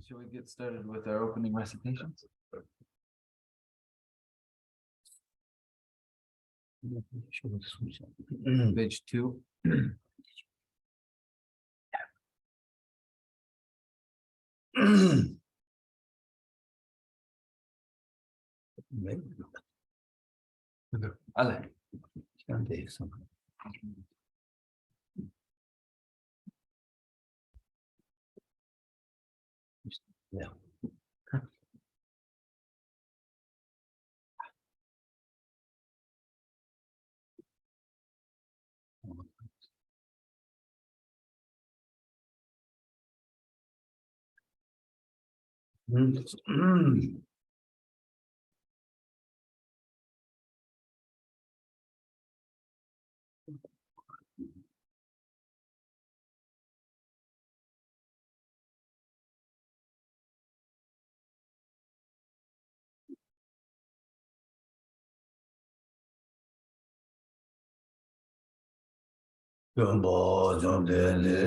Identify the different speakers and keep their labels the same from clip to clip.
Speaker 1: Shall we get started with our opening recitations? Page 2. Ale. Yeah. Jumbo, Jumde,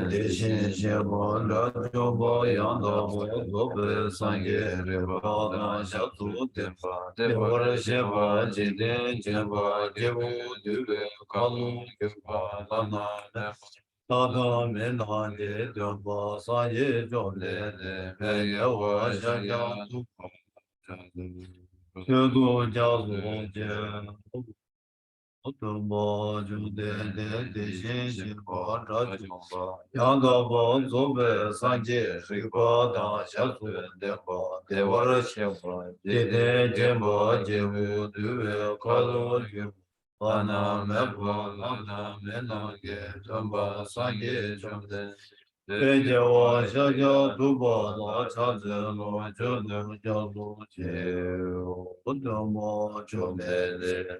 Speaker 1: Lishin, Shebo, Jumbo, Yando, Gobe, Sange, Reba, Shatu, Tempa, Devora, Sheba, Jide, Jemba, Jebu, Dube, Kalu, Kupa, Lana, Tada, Mena, Jumbo, Sange, Jumde, Megawa, Shaya, Judu, Jazu, Otumbo jude de shin shin pa ra jumba yanga bo zobe sanje shikpa da shatu de pa devara shepa jede jemba jevu duve kalu yu lana meba lana menage jumba sanje jumde Peje wa shakya dupa la chaze lo jode jalu je Udamo jume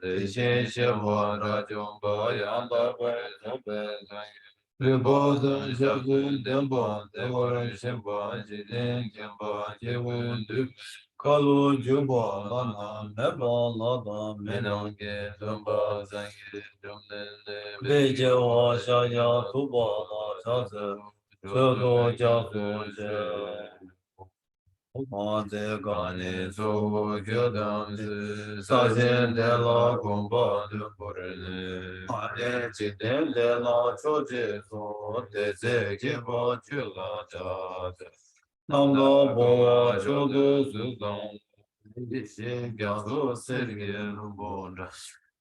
Speaker 1: de shin sheba ra jumba yanda pe zobe zange Ribo zan shakun demba devara shemba jiden kemba jevu dupe kalu juba lana meba lana menange jumba zange jumde Peje wa shakya dupa la chaze Sodo jaso je Mante gane so gyodam se Sajen de la gomba de porele Ane chiden de la choje so Te se kiba chula chate Namda boa chodo sudam Ishe gyaso serge bonja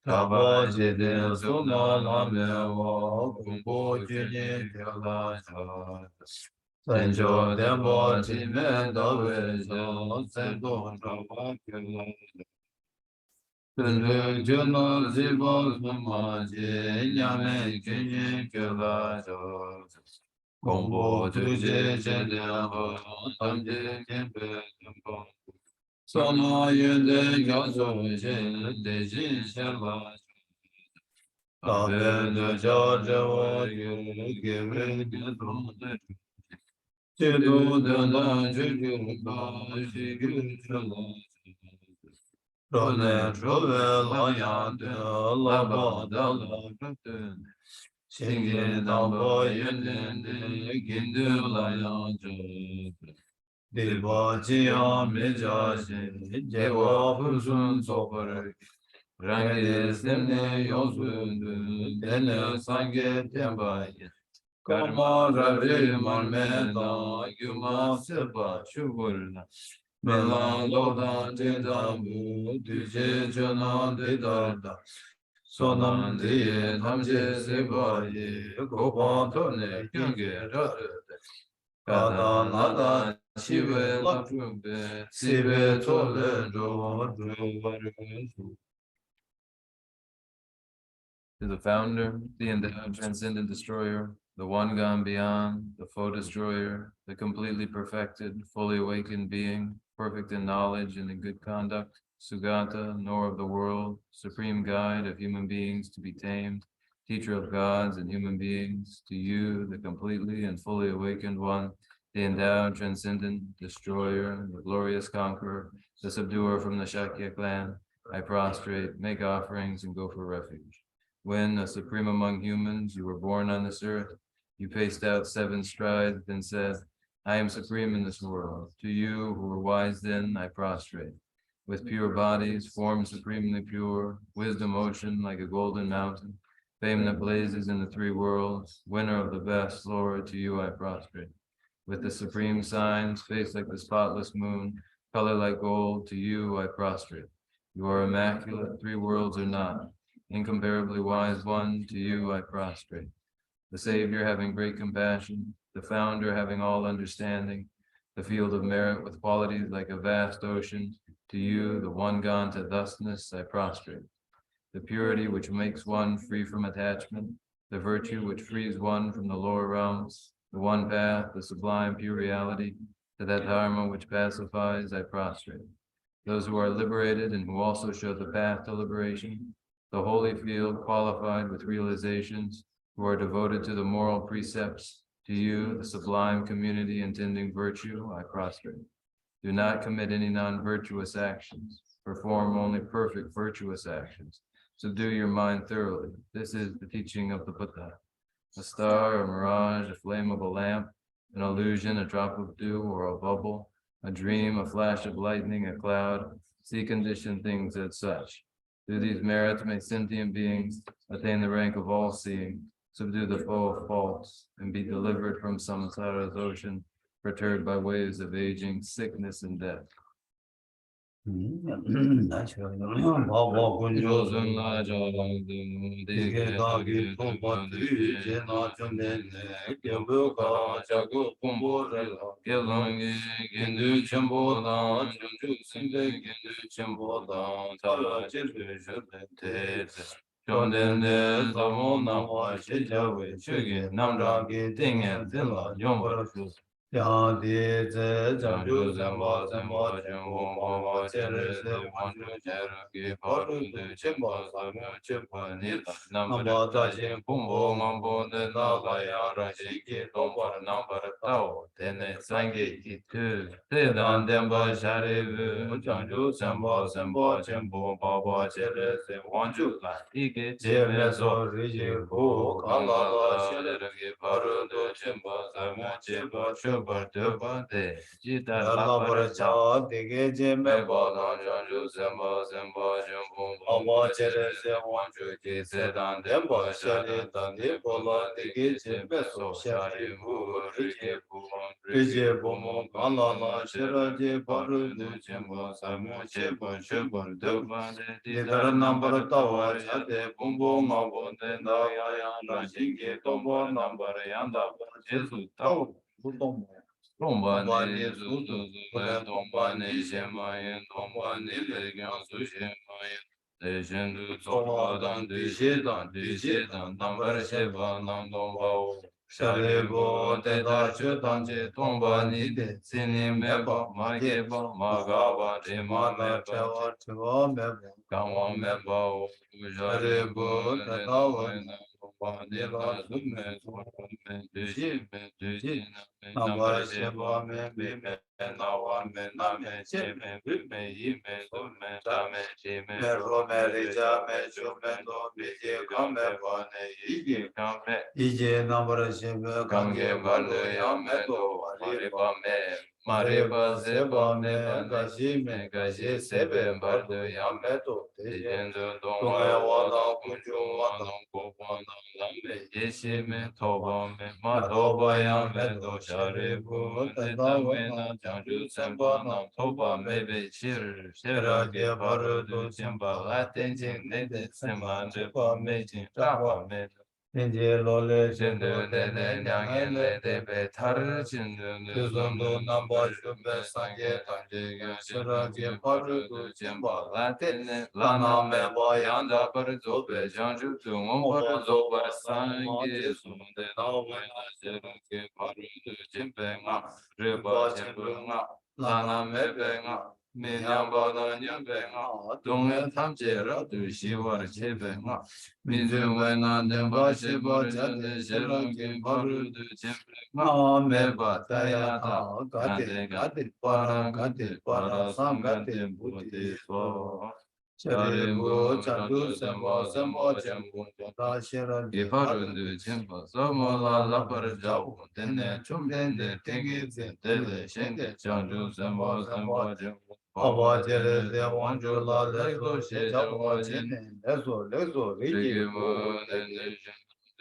Speaker 1: Taba jiden suna lame wa Gombo jine gyala chate Senjo dembo time dawe jo sendo rawa kela Senjo juno zibo suma je nyame kinye kela jo Gombo tuje chende ho tamje kempe tempo Sona yende gyaso je dejin shela Tabe de jajawa yu gewe gyadon Chidu dana chidu ba shigu chala Rone trove laya de laba dala rute Shingi damba yenden de gindu laya jate Diba chiya meja shi jewa husun sopare Rangi semne yosundu dene sange temba Karma ravi marmena yuma seba chugurna Mela lodan jidambu duje jana didarda Sonam diye tamje sebaye gopa tone kyunge rarade Kada nada shive lakube sive tole ro To the founder, the endowed transcendent destroyer, the one gone beyond, the foe destroyer, the completely perfected, fully awakened being, perfect in knowledge and in good conduct, Sugata, knower of the world, supreme guide of human beings to be tamed, teacher of gods and human beings, to you, the completely and fully awakened one, the endowed transcendent destroyer, the glorious conqueror, the subduer from the Shakya clan, I prostrate, make offerings, and go for refuge. When, a supreme among humans, you were born on this earth, you paced out 7 strides and said, I am supreme in this world. To you who were wise then, I prostrate. With pure bodies, form supremely pure, wisdom ocean like a golden mountain, fame that blazes in the three worlds, winner of the best, Lord, to you I prostrate. With the supreme signs, face like the spotless moon, color like gold, to you I prostrate. You are immaculate, three worlds are not. Incomparably wise one, to you I prostrate. The Savior having great compassion, the Founder having all understanding, the field of merit with qualities like a vast ocean, to you, the one gone to thusness, I prostrate. The purity which makes one free from attachment, the virtue which frees one from the lower realms, the one path, the sublime pure reality, to that dharma which pacifies, I prostrate. Those who are liberated and who also show the path to liberation, the holy field qualified with realizations, who are devoted to the moral precepts, to you, the sublime community intending virtue, I prostrate. Do not commit any non-virtuous actions. Perform only perfect virtuous actions. Subdue your mind thoroughly. This is the teaching of the Buddha. A star, a mirage, a flame of a lamp, an illusion, a drop of dew or a bubble, a dream, a flash of lightning, a cloud, see conditioned things as such. Through these merits may sentient beings attain the rank of all-seeing, subdue the foe of faults, and be delivered from samsara's ocean, perturbed by waves of aging, sickness, and death.
Speaker 2: Sharibu Chandu Sembo Sembo Jembu Ta Shira Gifaru Chimpa Somola Lapar Jau Tene Chumdende Tingi Zintele Shende Chandu Sembo Sembo Jembu Baba Jere De Wanju La Lezo She Jawa Jene Lezo Riki Mu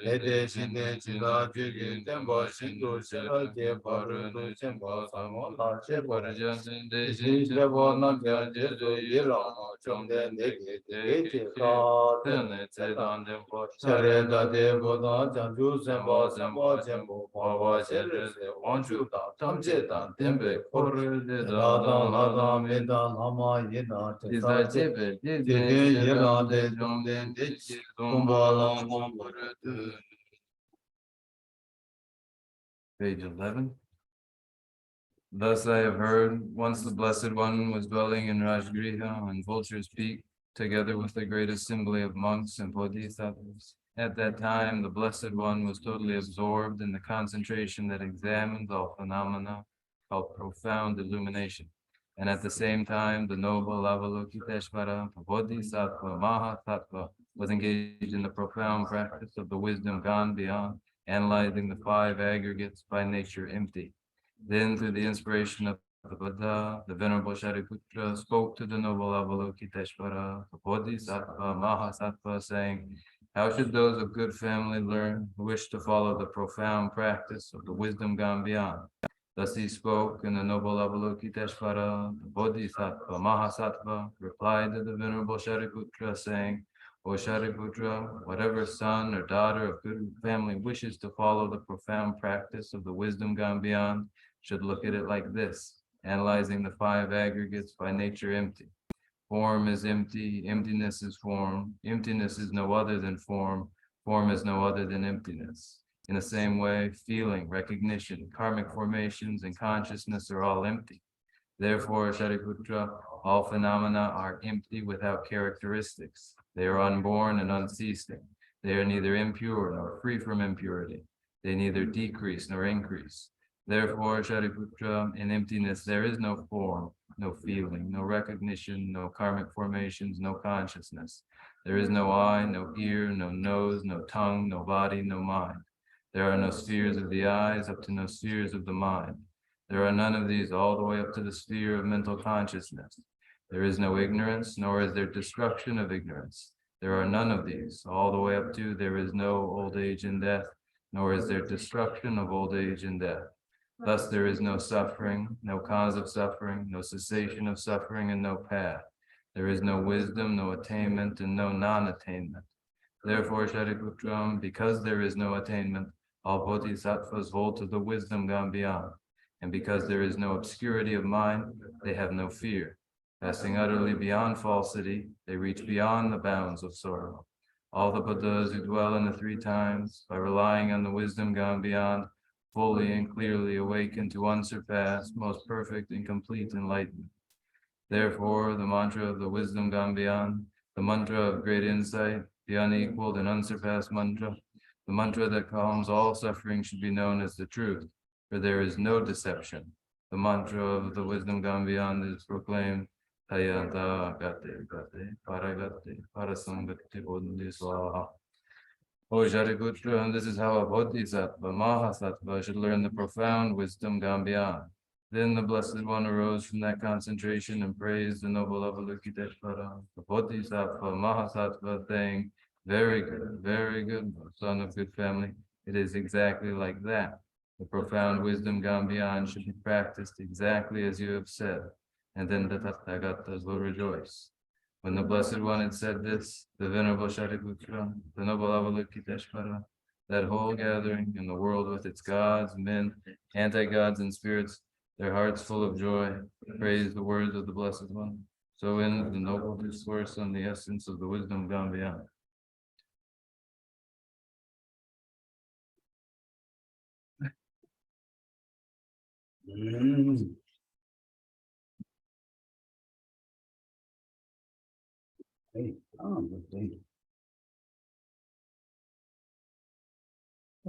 Speaker 2: Ede Shinde Chida Jugi Temba Shindu Shira Je Paru Du Chemba Samola Shepa Shishebo Namja Jesu Yira Chomde Negi Tegi Ka Tene Tsedan Dempo Sharenda Devoda Janju Semba Semba Jembo Baba Shere Se Wanchu Da Tamche Dan Tembe Kore De Ladan Ladan Medan Lama Yina Tesa Jebe Jide Yira De Jomden Dechi Tumba Ladan Pare
Speaker 1: Page 11. Thus I have heard, once the Blessed One was dwelling in Rajgriha on Vulture's Peak, together with the great assembly of monks and Bodhisattvas. At that time, the Blessed One was totally absorbed in the concentration that examines all phenomena, called profound illumination. And at the same time, the noble Avalokiteshvara, Bodhisattva, Mahasattva, was engaged in the profound practice of the wisdom gone beyond, analyzing the five aggregates by nature empty. Then, through the inspiration of the Buddha, the Venerable Shariputra spoke to the noble Avalokiteshvara, the Bodhisattva, Mahasattva, saying, how should those of good family learn who wish to follow the profound practice of the wisdom gone beyond? Thus he spoke, and the noble Avalokiteshvara, the Bodhisattva, Mahasattva, replied to the Venerable Shariputra, saying, O Shariputra, whatever son or daughter of good family wishes to follow the profound practice of the wisdom gone beyond, should look at it like this, analyzing the five aggregates by nature empty. Form is empty, emptiness is form, emptiness is no other than form is no other than emptiness. In the same way, feeling, recognition, karmic formations, and consciousness are all empty. Therefore, Shariputra, all phenomena are empty without characteristics. They are unborn and unceasing. They are neither impure nor free from impurity. They neither decrease nor increase. Therefore, Shariputra, in emptiness there is no form, no feeling, no recognition, no karmic formations, no consciousness. There is no eye, no ear, no nose, no tongue, no body, no mind. There are no spheres of the eyes up to no spheres of the mind. There are none of these all the way up to the sphere of mental consciousness. There is no ignorance, nor is there destruction of ignorance. There are none of these all the way up to there is no old age and death, nor is there destruction of old age and death. Thus there is no suffering, no cause of suffering, no cessation of suffering, and no path. There is no wisdom, no attainment, and no non-attainment. Therefore, Shariputra, because there is no attainment, all bodhisattvas hold to the wisdom gone beyond. And because there is no obscurity of mind, they have no fear. Passing utterly beyond falsity, they reach beyond the bounds of sorrow. All the Buddhas who dwell in the three times, by relying on the wisdom gone beyond, fully and clearly awaken to unsurpassed, most perfect and complete enlightenment. Therefore, the mantra of the wisdom gone beyond, the mantra of great insight, the unequaled and unsurpassed mantra, the mantra that calms all suffering should be known as the truth, for there is no deception. The mantra of the wisdom gone beyond is proclaimed, Tayanta Gate Gate Paragate Parasangate Bodhi Swaha. O Shariputra, and this is how a Bodhisattva, Mahasattva, should learn the profound wisdom gone beyond. Then the Blessed One arose from that concentration and praised the noble Avalokiteshvara, the Bodhisattva, Mahasattva, saying, very good, son of good family. It is exactly like that. The profound wisdom gone beyond should be practiced exactly as you have said, and then the Tathagatas will rejoice. When the Blessed One had said this, the Venerable Shariputra, the noble Avalokiteshvara, that whole gathering in the world with its gods, men, anti-gods, and spirits, their hearts full of joy, praise the words of the Blessed One. So ends the noble discourse on the essence of the wisdom gone beyond.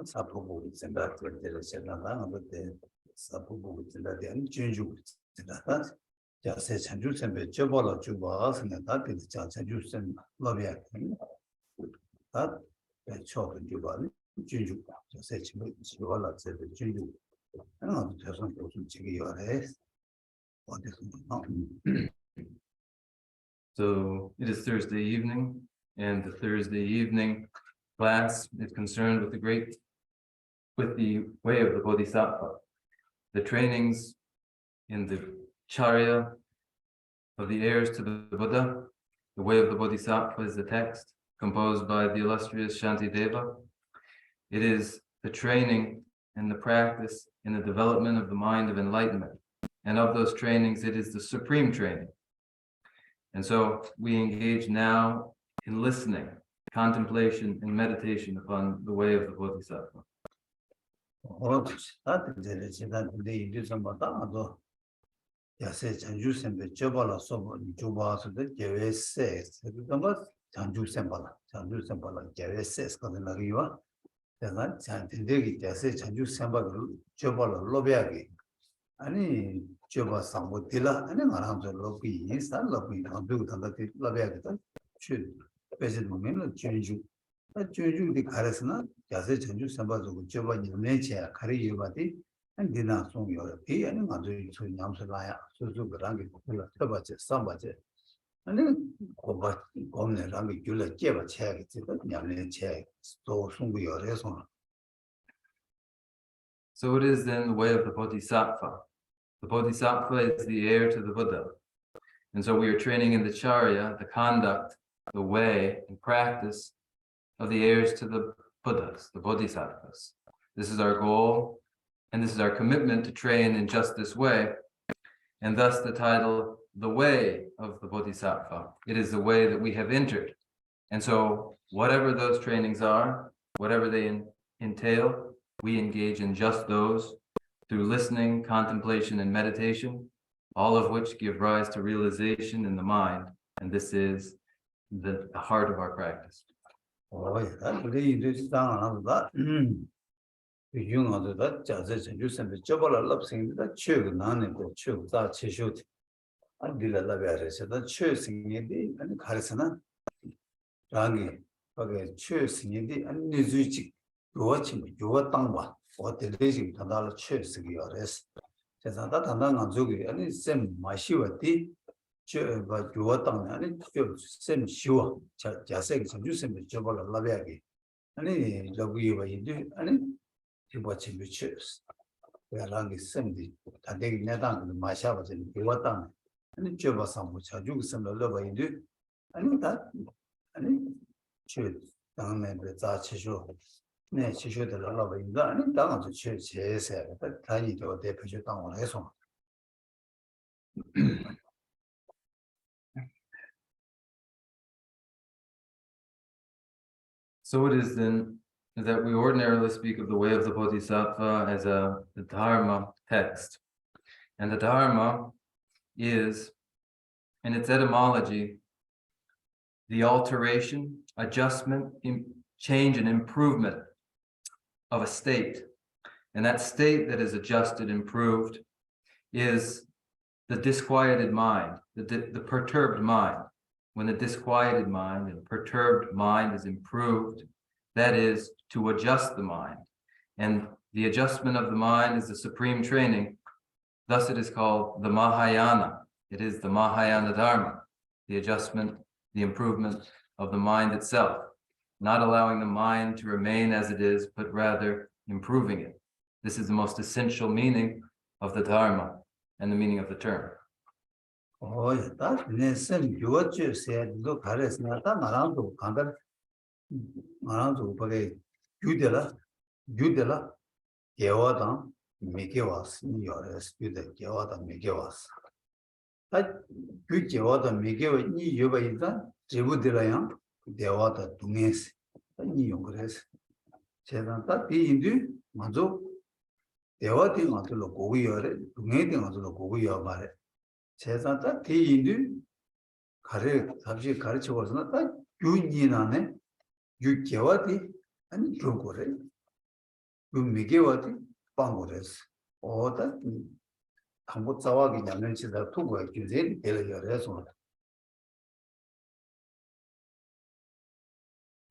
Speaker 2: 사포고 있는다. 그때를 생각하는 것때 사포고 있는다. 대한 준주 있는다. 자세 전주선배 저벌어 주바스네 다들 자 전주선 러비아 다 처음 주바는 준주 자세 지금 지원라 제대 준주 하나 대선 요즘 지금 요래 어디서
Speaker 1: So it is Thursday evening, and the Thursday evening class is concerned with the way of the Bodhisattva, the trainings in the Charya of the heirs to the Buddha. The way of the Bodhisattva is the text composed by the illustrious Shantideva. It is the training and the practice in the development of the mind of enlightenment. And of those trainings, it is the supreme training. And so we engage now in listening, contemplation, and meditation upon the way of the Bodhisattva.
Speaker 2: 야세 전주선배 저발라 소보 주바스데 제웨세 그다음에 전주선발라 제웨세 거든나기와 내가 잔tinde기 야세 전주선발을 저발라 로베하기 아니 저바 상고딜라 아니 말하면서 로비 인사 로비 감독 단다티 로베하기다 출 배제 보면은 전주디 가르스나 야세 전주선발도 저바 년내체 가리 유바디 안디나 송요 이 아니 맞아 저 냠슬라야 소소 그랑게 그걸 쳐봐지 삼바지 아니 고바 고네랑게 줄래 제바 체하게 지도 냠내 체 또 송고요래서.
Speaker 1: So it is then the way of the Bodhisattva. The Bodhisattva is the heir to the Buddha. And so we are training in the Charya, the conduct, the way, and practice of the heirs to the Buddhas, the Bodhisattvas. This is our goal, and this is our commitment to train in just this way. And thus the title, The Way of the Bodhisattva. It is the way that we have entered. And so whatever those trainings are, whatever they entail, we engage in just those through listening, contemplation, and meditation, all of which give rise to realization in the mind. And this is the heart of our practice.
Speaker 2: Oh, that's really interesting. 유용하다 자세 전주선배 저벌을 럽생이다 최고 나는 그 최고 다 최쇼 안딜라베르서다 최승이디 아니 가르스나 라기 거기 최승이디 아니 뉴즈직 요아침 요아 땅과 어디든지 다달 최승이어레스 제가 다 단단한 저기 아니 쌤 마시와디 저바 요아 땅 아니 쌤 시와 자세 전주선배 저벌을 럽야기 아니 저기와 이디 아니 이버치 미치스 야랑이 쌤디 다대기 내단 마샤바진 이왔다 아니 저바상 뭐 자주 쌤을 러바인데 아니 다 아니 저 당내 자 치쇼 네 치쇼들 러바인데 아니 당아서 제세 다니도 대표주 당원 해서.
Speaker 1: So it is then that we ordinarily speak of the way of the Bodhisattva as the Dharma text. And the Dharma is, in its etymology, the alteration, adjustment, change, and improvement of a state. And that state that is adjusted, improved, is the disquieted mind, the perturbed mind. When the disquieted mind and perturbed mind is improved, that is to adjust the mind. And the adjustment of the mind is the supreme training. Thus it is called the Mahayana. It is the Mahayana Dharma, the adjustment, the improvement of the mind itself, not allowing the mind to remain as it is, but rather improving it. This is the most essential meaning of the Dharma and the meaning of the term.
Speaker 2: Oh, that nesem yuachu said look haresnata narandu kandar 나랑도 그게 유대라 개와다 미개와스 니어레스 유대 개와다 미개와스 아 유개와다 미개와 니 여바이다 제부들아야 대와다 동에스 니 용그레스 제단다 비인디 먼저 대와디 먼저로 고위여레 동에디 먼저로 고위여 말에 제단다 비인디 가르 잡지 가르쳐 버서나 딱 유니나네 유개와디 아니 교고래 유미개와디 방고레스 어다 한국 자와기 양면치다 투고에 규제 되려서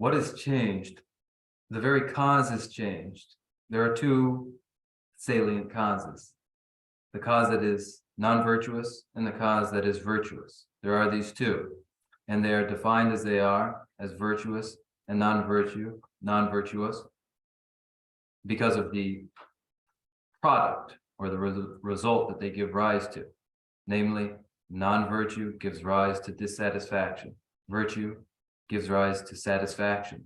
Speaker 1: What has changed? The very cause has changed. There are two salient causes. The cause that is non-virtuous and the cause that is virtuous. There are these two, and they are defined as they are, as virtuous and non-virtuous, because of the product or the result that they give rise to. Namely, non-virtue gives rise to dissatisfaction. Virtue gives rise to satisfaction.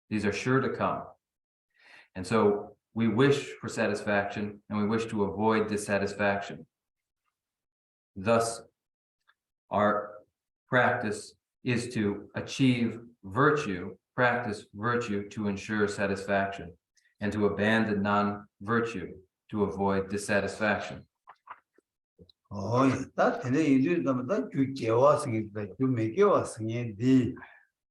Speaker 1: These are sure to come. And so we wish for satisfaction and we wish to avoid dissatisfaction. Thus, our practice is to achieve virtue, practice virtue to ensure satisfaction, and to abandon non-virtue to avoid dissatisfaction.
Speaker 2: that and you do that you 개화성이 you make 개화성이 디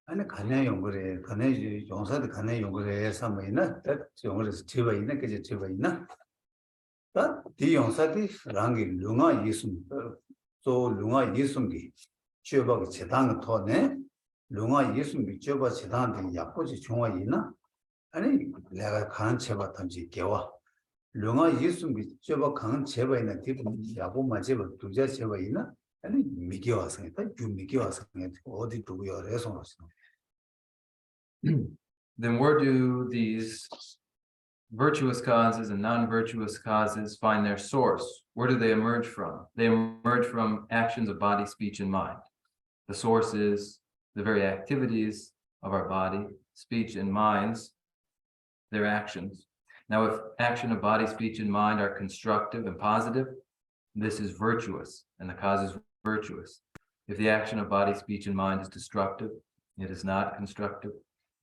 Speaker 2: 아니 가냐 연구래 가냐 용사도 가냐 연구래 삼이나 that 용어에서 제가 있는 게 제가 있나 that 용사디 랑이 룽아 예수 또 룽아 예수기 쥐어박이 제당 토네 룽아 예수기 쥐어박 제당한테 약고지 중화 있나 아니 내가 가는 제가 던지 개화 룽아 예수기 쥐어박 가는 제가 있는 뒤분 야고 맞제가 두자 제가 있나 아니 미개 와서 있다 주 미개 와서 어디 두고요 그래서
Speaker 1: Then where do these virtuous causes and non-virtuous causes find their source? Where do they emerge from? They emerge from actions of body, speech, and mind. The source is the very activities of our body, speech, and minds, their actions. Now, if action of body, speech, and mind are constructive and positive, this is virtuous, and the cause is virtuous. If the action of body, speech, and mind is destructive, it is not constructive,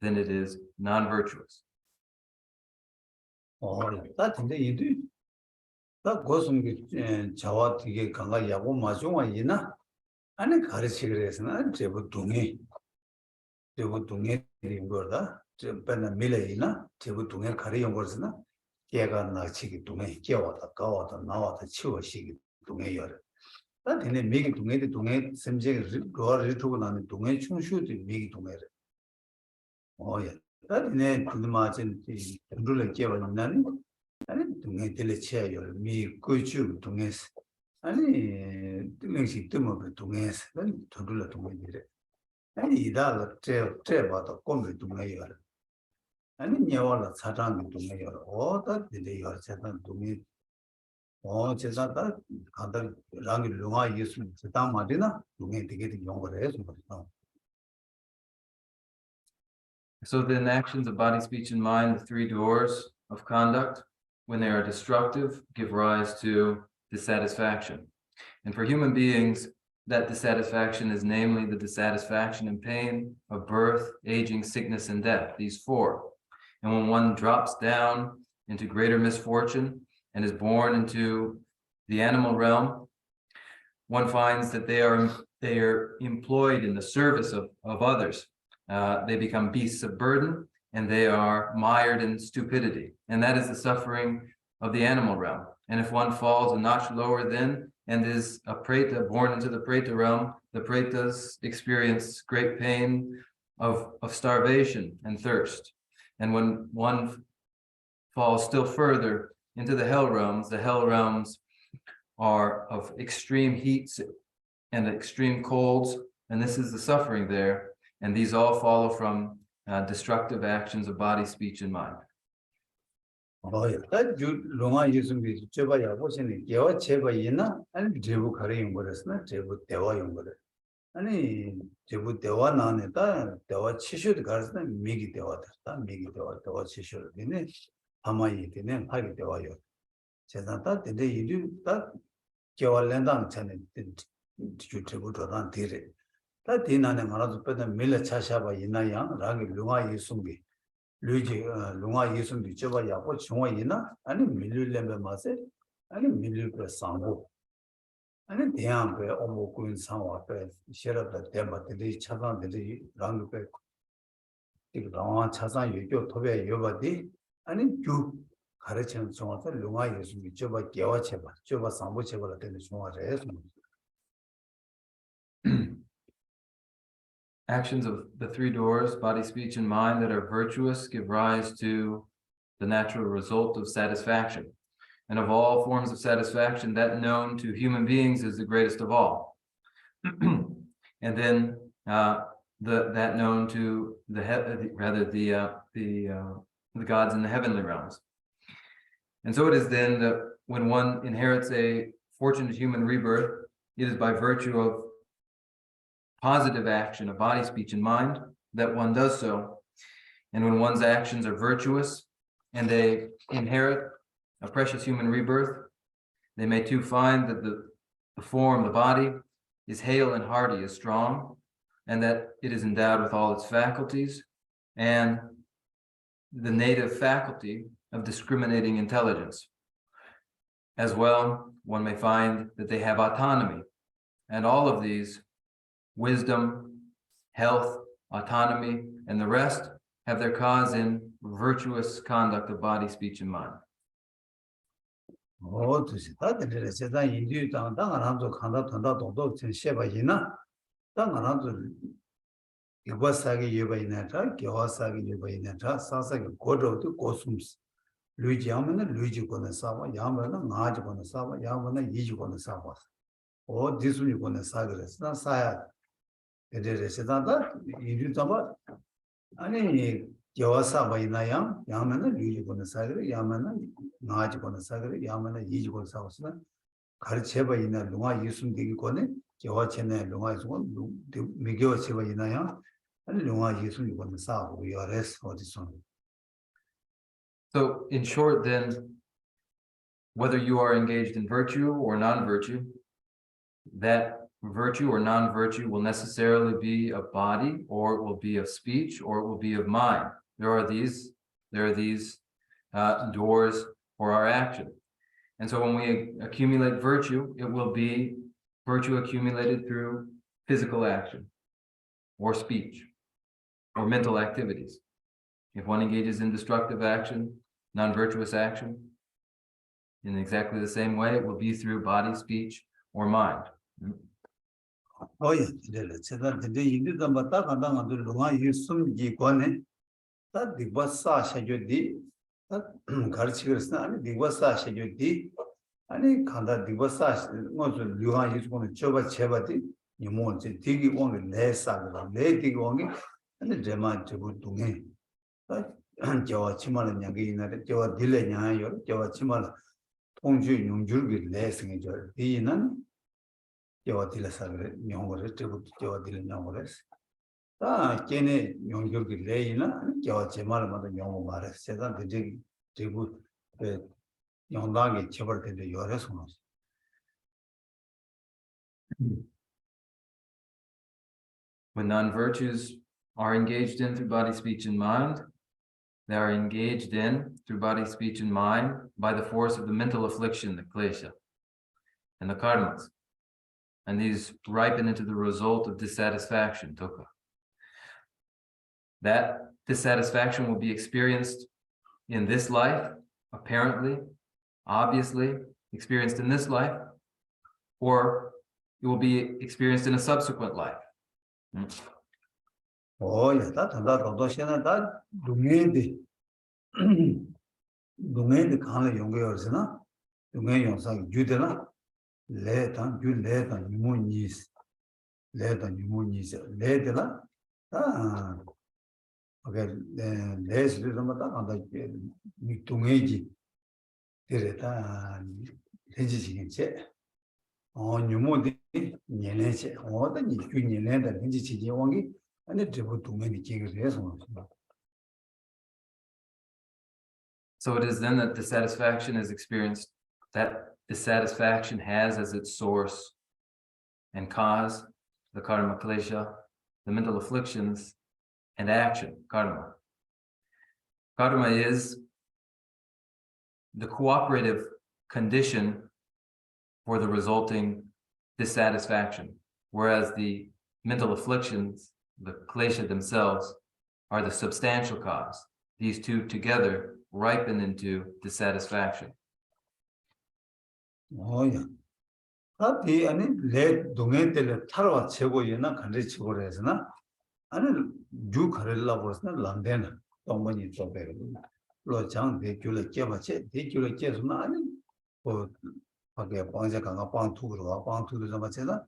Speaker 1: then it is non-virtuous.
Speaker 2: that 근데 이들 딱 고승기 자와 되게 강가 야고 마중아 이나 아니 가르치 그래서는 제부 동에 된 거다 좀 빼나 밀레이나 제부 동에 가르 연구서나 걔가 나치기 동에 깨워다 가와다 나와다 치워시기 동에 열 근데 미기 동에 semje 로를 두고 나는 동에 충슈도 미기 동에를 근데 그마진 둘을 깨워놓는 아니 동에 들려쳐요 미 꾸주 동에서 아니 등식 뜨면 동에서 둘을 동에를 아니 이다가 제봐도 꿈을 동에요 아니 녀와라 사장 동에요 어다 들려요 제가 동에 제가다 간다 랑이 룽아 예수 제가 말이나 동에 되게 연구를 해서 그렇죠.
Speaker 1: So then actions of body, speech, and mind, the three doors of conduct, when they are destructive, give rise to dissatisfaction. And for human beings, that dissatisfaction is namely the dissatisfaction and pain of birth, aging, sickness, and death, these four. And when one drops down into greater misfortune and is born into the animal realm, one finds that they are employed in the service of others. They become beasts of burden, and they are mired in stupidity. And that is the suffering of the animal realm. And if one falls a notch lower then and is a preta, born into the preta realm, the pretas experience great pain of starvation and thirst. And when one falls still further into the hell realms are of extreme heats and extreme colds, and this is the suffering there. And these all follow from destructive actions of body, speech, and mind.
Speaker 2: 다 롱아 예수님이 제바야 보시니 개와 제바 있나 아니 제부 가래 연구했으나 제부 대화 연구를 아니 제부 대화 나네다 대화 치슈도 가르스나 미기 대화다 미기 대화 치슈를 되네 아마이 되네 하기 대화요 제나다 근데 이리 다 개월랜당 전에 제부 도단 되래 다 디나네 말아도 빼다 밀레 차샤바 있나야 라기 롱아 예수님이 류지 롱아 예수님이 저바 야고 중화 있나 아니 밀릴렘베 마세 아니 밀릴베 상고 아니 대한베 어모군 상화 앞에 셔럽다 대마들이 차상들이 랑베 이거 랑아 차상 유교 토베 여바디 아니 주
Speaker 3: 가르치는 종아서 룽아 예수님이 좁아 개와체바 좁아 상부체바라 되는 종아래.
Speaker 1: Actions of the three doors, body, speech, and mind, that are virtuous give rise to the natural result of satisfaction. And of all forms of satisfaction, that known to human beings is the greatest of all. And then that known to the gods in the heavenly realms. And so it is then that when one inherits a fortunate human rebirth, it is by virtue of positive action of body, speech, and mind that one does so. And when one's actions are virtuous and they inherit a precious human rebirth, they may too find that the form, the body, is hale and hearty, is strong, and that it is endowed with all its faculties and the native faculty of discriminating intelligence. As well, one may find that they have autonomy, and all of these, wisdom, health, autonomy, and the rest, have their cause in virtuous conduct of body, speech, and mind.
Speaker 3: 두시 다들 세상 인류 당당한 한도 간다 단다 도도 셴셰바이나 당한 한도 이과사기 예바이나다 교화사기 예바이나다 사사기 고도도 고숨스 루지하면은 루지고는 사와 야면은 나지고는 사와 야면은 이지고는 사와 디수니고는 사그레스나 사야 데레 세상다 인류 담아 아니 교화사바이나야 야면은 루지고는 사그레 야면은 나지고는 사그레 야면은 이지고는 사와스나 가르쳐봐 있나 룽아 예수님 되기 거네 교화체네 룽아 예수님 미교체바 있나야 아니 룽아 예수님 거는 사고 요레스 어디서.
Speaker 1: So in short then, whether you are engaged in virtue or non-virtue, that virtue or non-virtue will necessarily be of body, or it will be of speech, or it will be of mind. There are these doors for our action. And so when we accumulate virtue, it will be virtue accumulated through physical action, or speech, or mental activities. If one engages in destructive action, non-virtuous action, in exactly the same way, it will be through body, speech, or mind.
Speaker 3: 예, 이래라. 제가 근데 인도도 맞다 간다가 룽아 예수님이 거네. 다 디바사 샤교디 가르치그랬으나 아니 디바사 샤교디 아니 간다 디바사 뭐저 룽아 예수님은 저바 제바디 이모한테 되게 원게 내사가 내 되게 원게 아니 제마 저거 동해 저 치마는 양게 있는데 저 딜레 냐요 저 치마는 통주 용줄기 내생이 저 이는 저 딜레사를 용거를 저 딜레 용거를 다 걔네 용줄기 내이나 저 제말마다 용거 말해 세상 되게 되고 용당이 쳐볼 텐데 요래서
Speaker 1: When non-virtues are engaged in through body, speech, and mind, they are engaged in through body, speech, and mind by the force of the mental affliction, the klesha, and the karmas. And these ripen into the result of dissatisfaction, dukkha. That dissatisfaction will be experienced in this life, apparently, obviously, experienced in this life, or it will be experienced in a subsequent life.
Speaker 3: 야, 다 도시나 다 동해데 가는 용거였으나 동해 영상 유대나 레단 유레단 유모니스 레단 유모니스 레데라 오케이 레스를 좀 간다 동해지 데레다 렌지지긴체 유모디 년에체 어떤 유년에다 렌지지기 왕기
Speaker 1: So it is then that dissatisfaction is experienced, that dissatisfaction has as its source and cause the karma klesha, the mental afflictions, and action, karma. Karma is the cooperative condition for the resulting dissatisfaction, whereas the mental afflictions, the klesha themselves, are the substantial cause. These two together ripen into dissatisfaction.
Speaker 3: 뭐야? 다디 아니 레 동해들 타러 최고이나 간리치고를 해서나 아니 주 가rel라 버스나 란데나 동문이 또 배로 로장 대교를 깨봤지 대교를 깨서나 아니 뭐 밖에 방제 강가 방투로 방투도 좀 맞잖아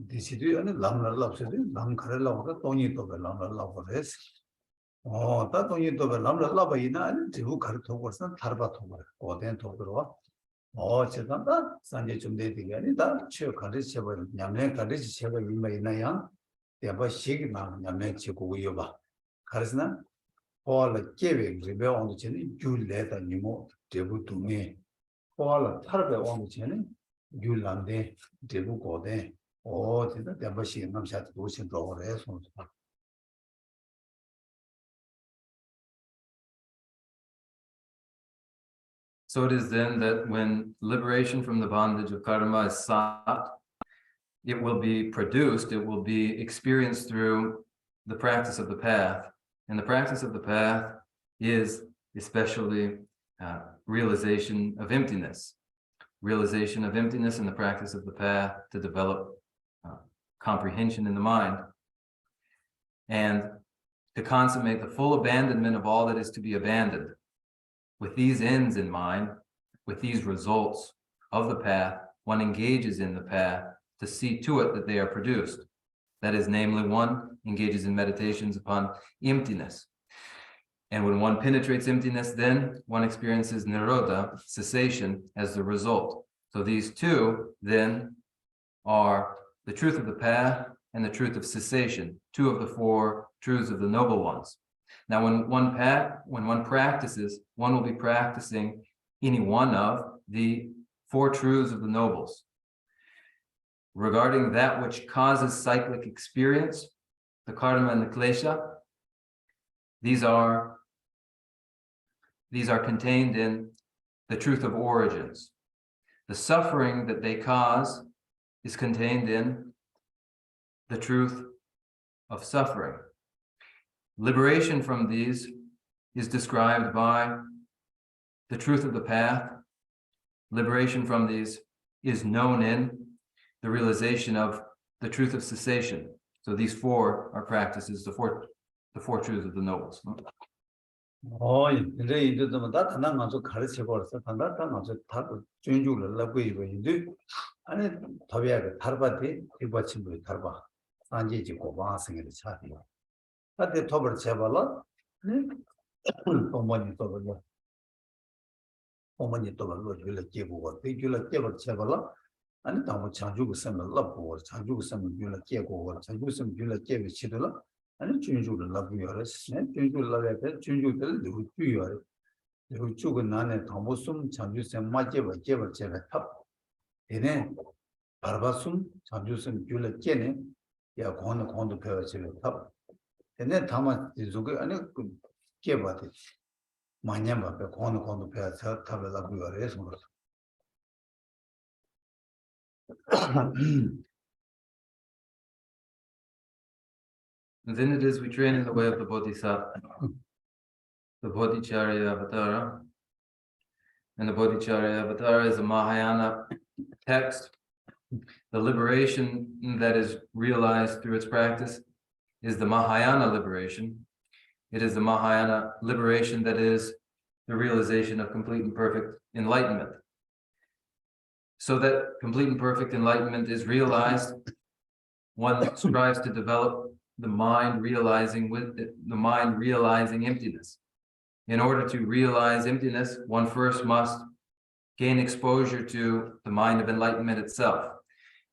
Speaker 3: 디시도 아니 람랄라 없어도 남 가rel라 버스 동이 또 람랄라 버스 다 동이 또 람랄라 버이나 아니 주 가르토 버스나 타르바 토버 고된 토버와 제가 산제 좀 되게 아니다. 취업 가르쳐 봐. 냠내 가르쳐 봐. 이마이나야. 대바 시기만 냠내 치고 이어봐. 가르스나 홀 계획 리베 온도 전에 줄레다 니모 대부 동에 홀 타르베 온도 전에 줄란데 대부 고대. 진짜 대바 시기 남샤도 도신 도래 손.
Speaker 1: So it is then that when liberation from the bondage of karma is sought, it will be produced, it will be experienced through the practice of the path. And the practice of the path is especially realization of emptiness. Realization of emptiness in the practice of the path to develop comprehension in the mind. And to consummate the full abandonment of all that is to be abandoned. With these ends in mind, with these results of the path, one engages in the path to see to it that they are produced. That is, namely, one engages in meditations upon emptiness. And when one penetrates emptiness, then one experiences nirodha, cessation, as the result. So these two, then, are the truth of the path and the truth of cessation, two of the four truths of the noble ones. Now, when one practices, one will be practicing any one of the four truths of the nobles. Regarding that which causes cyclic experience, the karma and the klesha, these are contained in the truth of origins. The suffering that they cause is contained in the truth of suffering. Liberation from these is described by the truth of the path. Liberation from these is known in the realization of the truth of cessation. So these four are practices, the four truths of the nobles.
Speaker 3: 근데 이제도 다 단단 가서 가르쳐 버렸어. 단단 가서 다 준주를 하고 있는데 아니 더비하게 달바디 이버침을 달바 산지지 고방생을 차리요. 근데 더블 제발라 네 어머니 더블로 줄을 깨고 줄을 깨버 제발라 아니 다뭐 자주고 생을 넣고 자주고 생을 줄을 깨고 자주고 생을 줄을 깨고 치들라 아니 준주를 넣고 열었네 준주를 넣어야 돼 준주들 누구 주요 누구 주고 나네 담보숨 자주생 맞게버 깨버 제가 탑 얘네 바바숨 자주생 줄을 깨네 야 권도 배워지는 탑 얘네 담아 주고 아니 그 깨봐 돼 마냥 밖에 권도 배워서 탑을 넣고 열어서
Speaker 1: And then it is we train in the way of the Bodhisattva, the Bodhicharya Avatara. And the Bodhicharya Avatara is a Mahayana text. The liberation that is realized through its practice is the Mahayana liberation. It is the Mahayana liberation that is the realization of complete and perfect enlightenment. So that complete and perfect enlightenment is realized, one strives to develop the mind realizing emptiness. In order to realize emptiness, one first must gain exposure to the mind of enlightenment itself.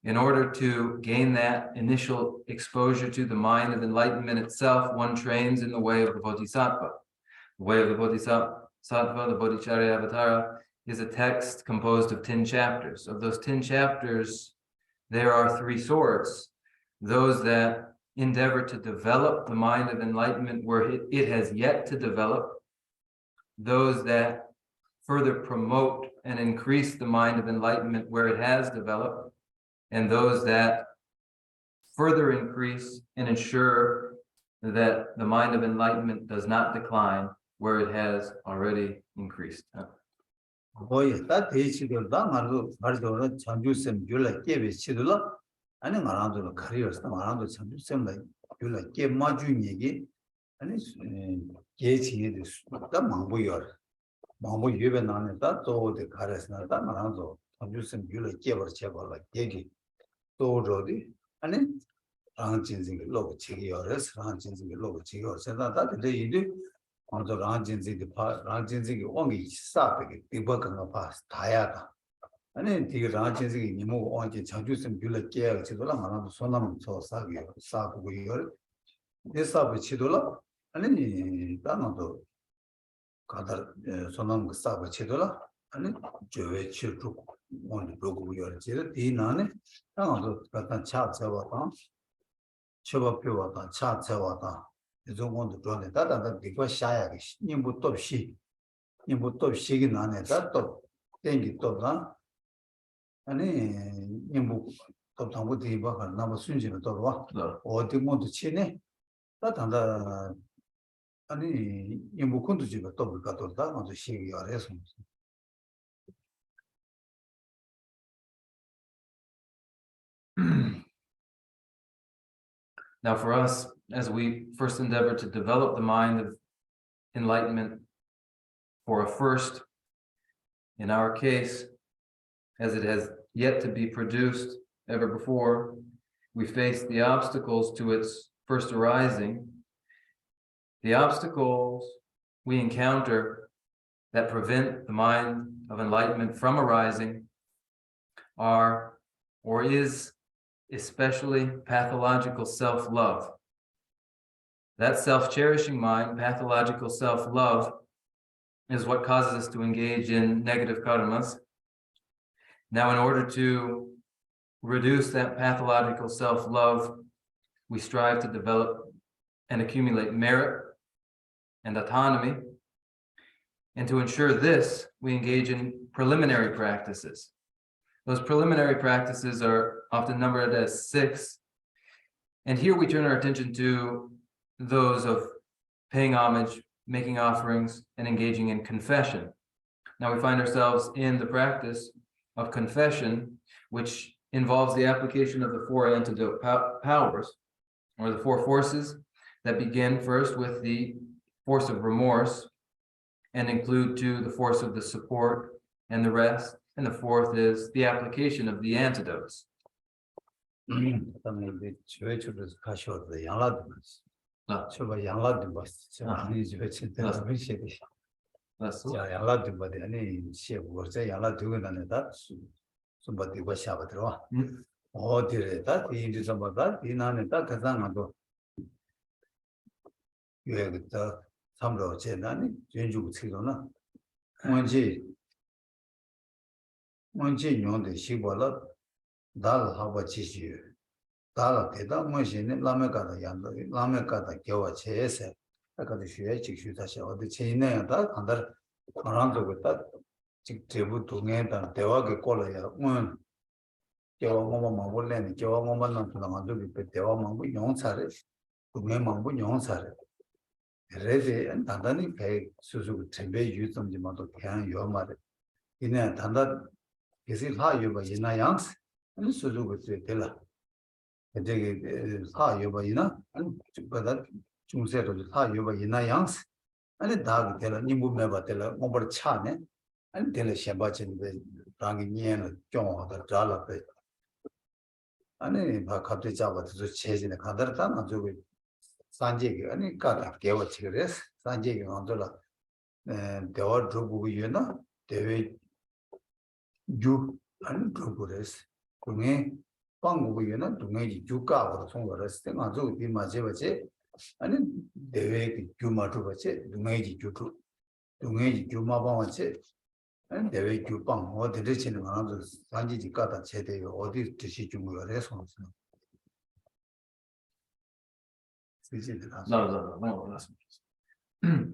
Speaker 1: In order to gain that initial exposure to the mind of enlightenment itself, one trains in the way of the Bodhisattva. The way of the Bodhisattva, the Bodhicharya Avatara, is a text composed of 10 chapters. Of those 10 chapters, there are 3 sorts. Those that endeavor to develop the mind of enlightenment where it has yet to develop, those that further promote and increase the mind of enlightenment where it has developed, and those that further increase and ensure that the mind of enlightenment does not decline where it has already increased.
Speaker 3: 거의 다 대치도 다 말로 말도 장주쌤 줄라 깨베 치들라 아니 말한도 가리어서 말한도 장주쌤 줄라 깨 마준 얘기 아니 계치에 다 망보여 망보 예배 나는다 또데 가르스나다 말한도 장주쌤 줄라 깨버 쳐벌라 얘기 또 저디 아니 랑진진게 로고 치기어서 랑진진게 로고 치기어서 다 근데 이제 먼저 랑진진게 왕기 사베게 디버가가 봐 다야다 아니 디가 랑진진게 니모 왕기 장주선 빌려 깨야 지도라 말아도 손남 저 사기 사고 이거 대사부 치도라 아니 나도 가다 손남 그 사고 치도라 아니 저외 치도 뭔 로고 이거 지를 디나네 나도 갖다 차차와다 처법표와다 차차와다 이 정도도 그런데 다다다 이거 샤야게 님부터 없이 님부터 없이기 나네다 또 땡기 또나 아니 님부 또 당부도 이봐 나무 순진을 또 와. 어디 모두 치네. 다단다 아니 님부 군도 집에 또 볼까 또다 먼저 시기 알아서.
Speaker 1: Now, for us, as we first endeavor to develop the mind of enlightenment for a first, in our case, as it has yet to be produced ever before, we face the obstacles to its first arising. The obstacles we encounter that prevent the mind of enlightenment from arising are, or is, especially pathological self-love. That self-cherishing mind, pathological self-love, is what causes us to engage in negative karmas. Now, in order to reduce that pathological self-love, we strive to develop and accumulate merit and autonomy. And to ensure this, we engage in preliminary practices. Those preliminary practices are often numbered as 6. And here we turn our attention to those of paying homage, making offerings, and engaging in confession. Now we find ourselves in the practice of confession, which involves the application of the 4 antidote powers, or the 4 forces that begin first with the force of remorse and include the force of the support and the rest. And the 4th is the application of the antidotes.
Speaker 3: 먼저 용대 시보라 달 하고 지시 달 대다 뭐시네 라메가다 양도 라메가다 겨와 제세 아까도 쉬에 직수 다시 어디 제네다 간다 그런도 그다 직제부 동에다 대화가 꼴어야 뭐 겨와 뭐만 원래는 겨와 뭐만 나도 그 대화 뭐 용사래 동에 뭐 용사래 그래서 단단히 배 수수 준비 유점지만도 그냥 요 말에 이내 단단 그래서 하여봐 이나 양스 아니 소주고 되라 되게 하여봐 이나 아니 그다 중세로 하여봐 이나 양스 아니 다 되라 님부매 받들라 뭐버 차네 아니 되라 샤바친데 당이 니에는 쫑하다 잘라베 아니 바 갑자기 잡아서 체진에 가더라 나저기 산지기 아니 가다 개워치 그래서 산지기 안돌라 대화 두고 유나 대회 주 아니 그거레스 그게 방법이나 동행이 주가로 송거랬을 때 아주 이 맞아버지 아니 대회 규마도 버지 동행이 주도 동행이 규마방어지 아니 대회 규방 어디를 치는 거는 산지지 가다 제대로 어디 뜻이 중요해서 손으로
Speaker 1: No.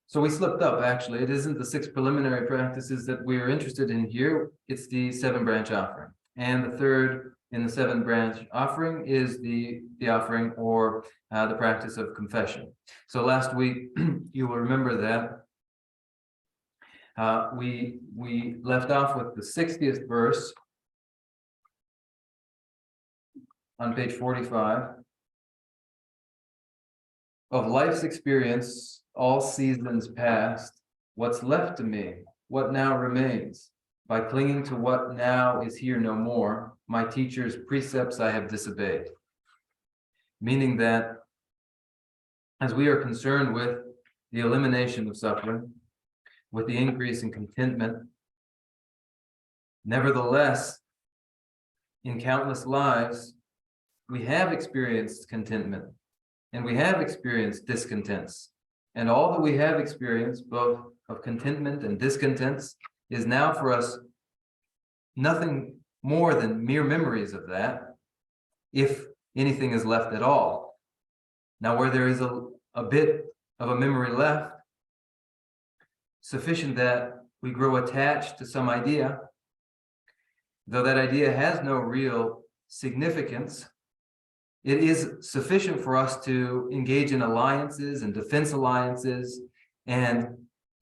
Speaker 1: So we slipped up, actually. It isn't the 6 preliminary practices that we're interested in here. It's the 7 branch offering. And the 3rd in the 7 branch offering is the offering or the practice of confession. So last week, you will remember that we left off with the 60th verse on page 45. Of life's experience, all seasons past, what's left to me, what now remains? By clinging to what now is here no more, my teacher's precepts I have disobeyed. Meaning that as we are concerned with the elimination of suffering, with the increase in contentment, nevertheless, in countless lives, we have experienced contentment and we have experienced discontents. And all that we have experienced, both of contentment and discontents, is now for us nothing more than mere memories of that, if anything is left at all. Now, where there is a bit of a memory left, sufficient that we grow attached to some idea, though that idea has no real significance, it is sufficient for us to engage in alliances and defense alliances and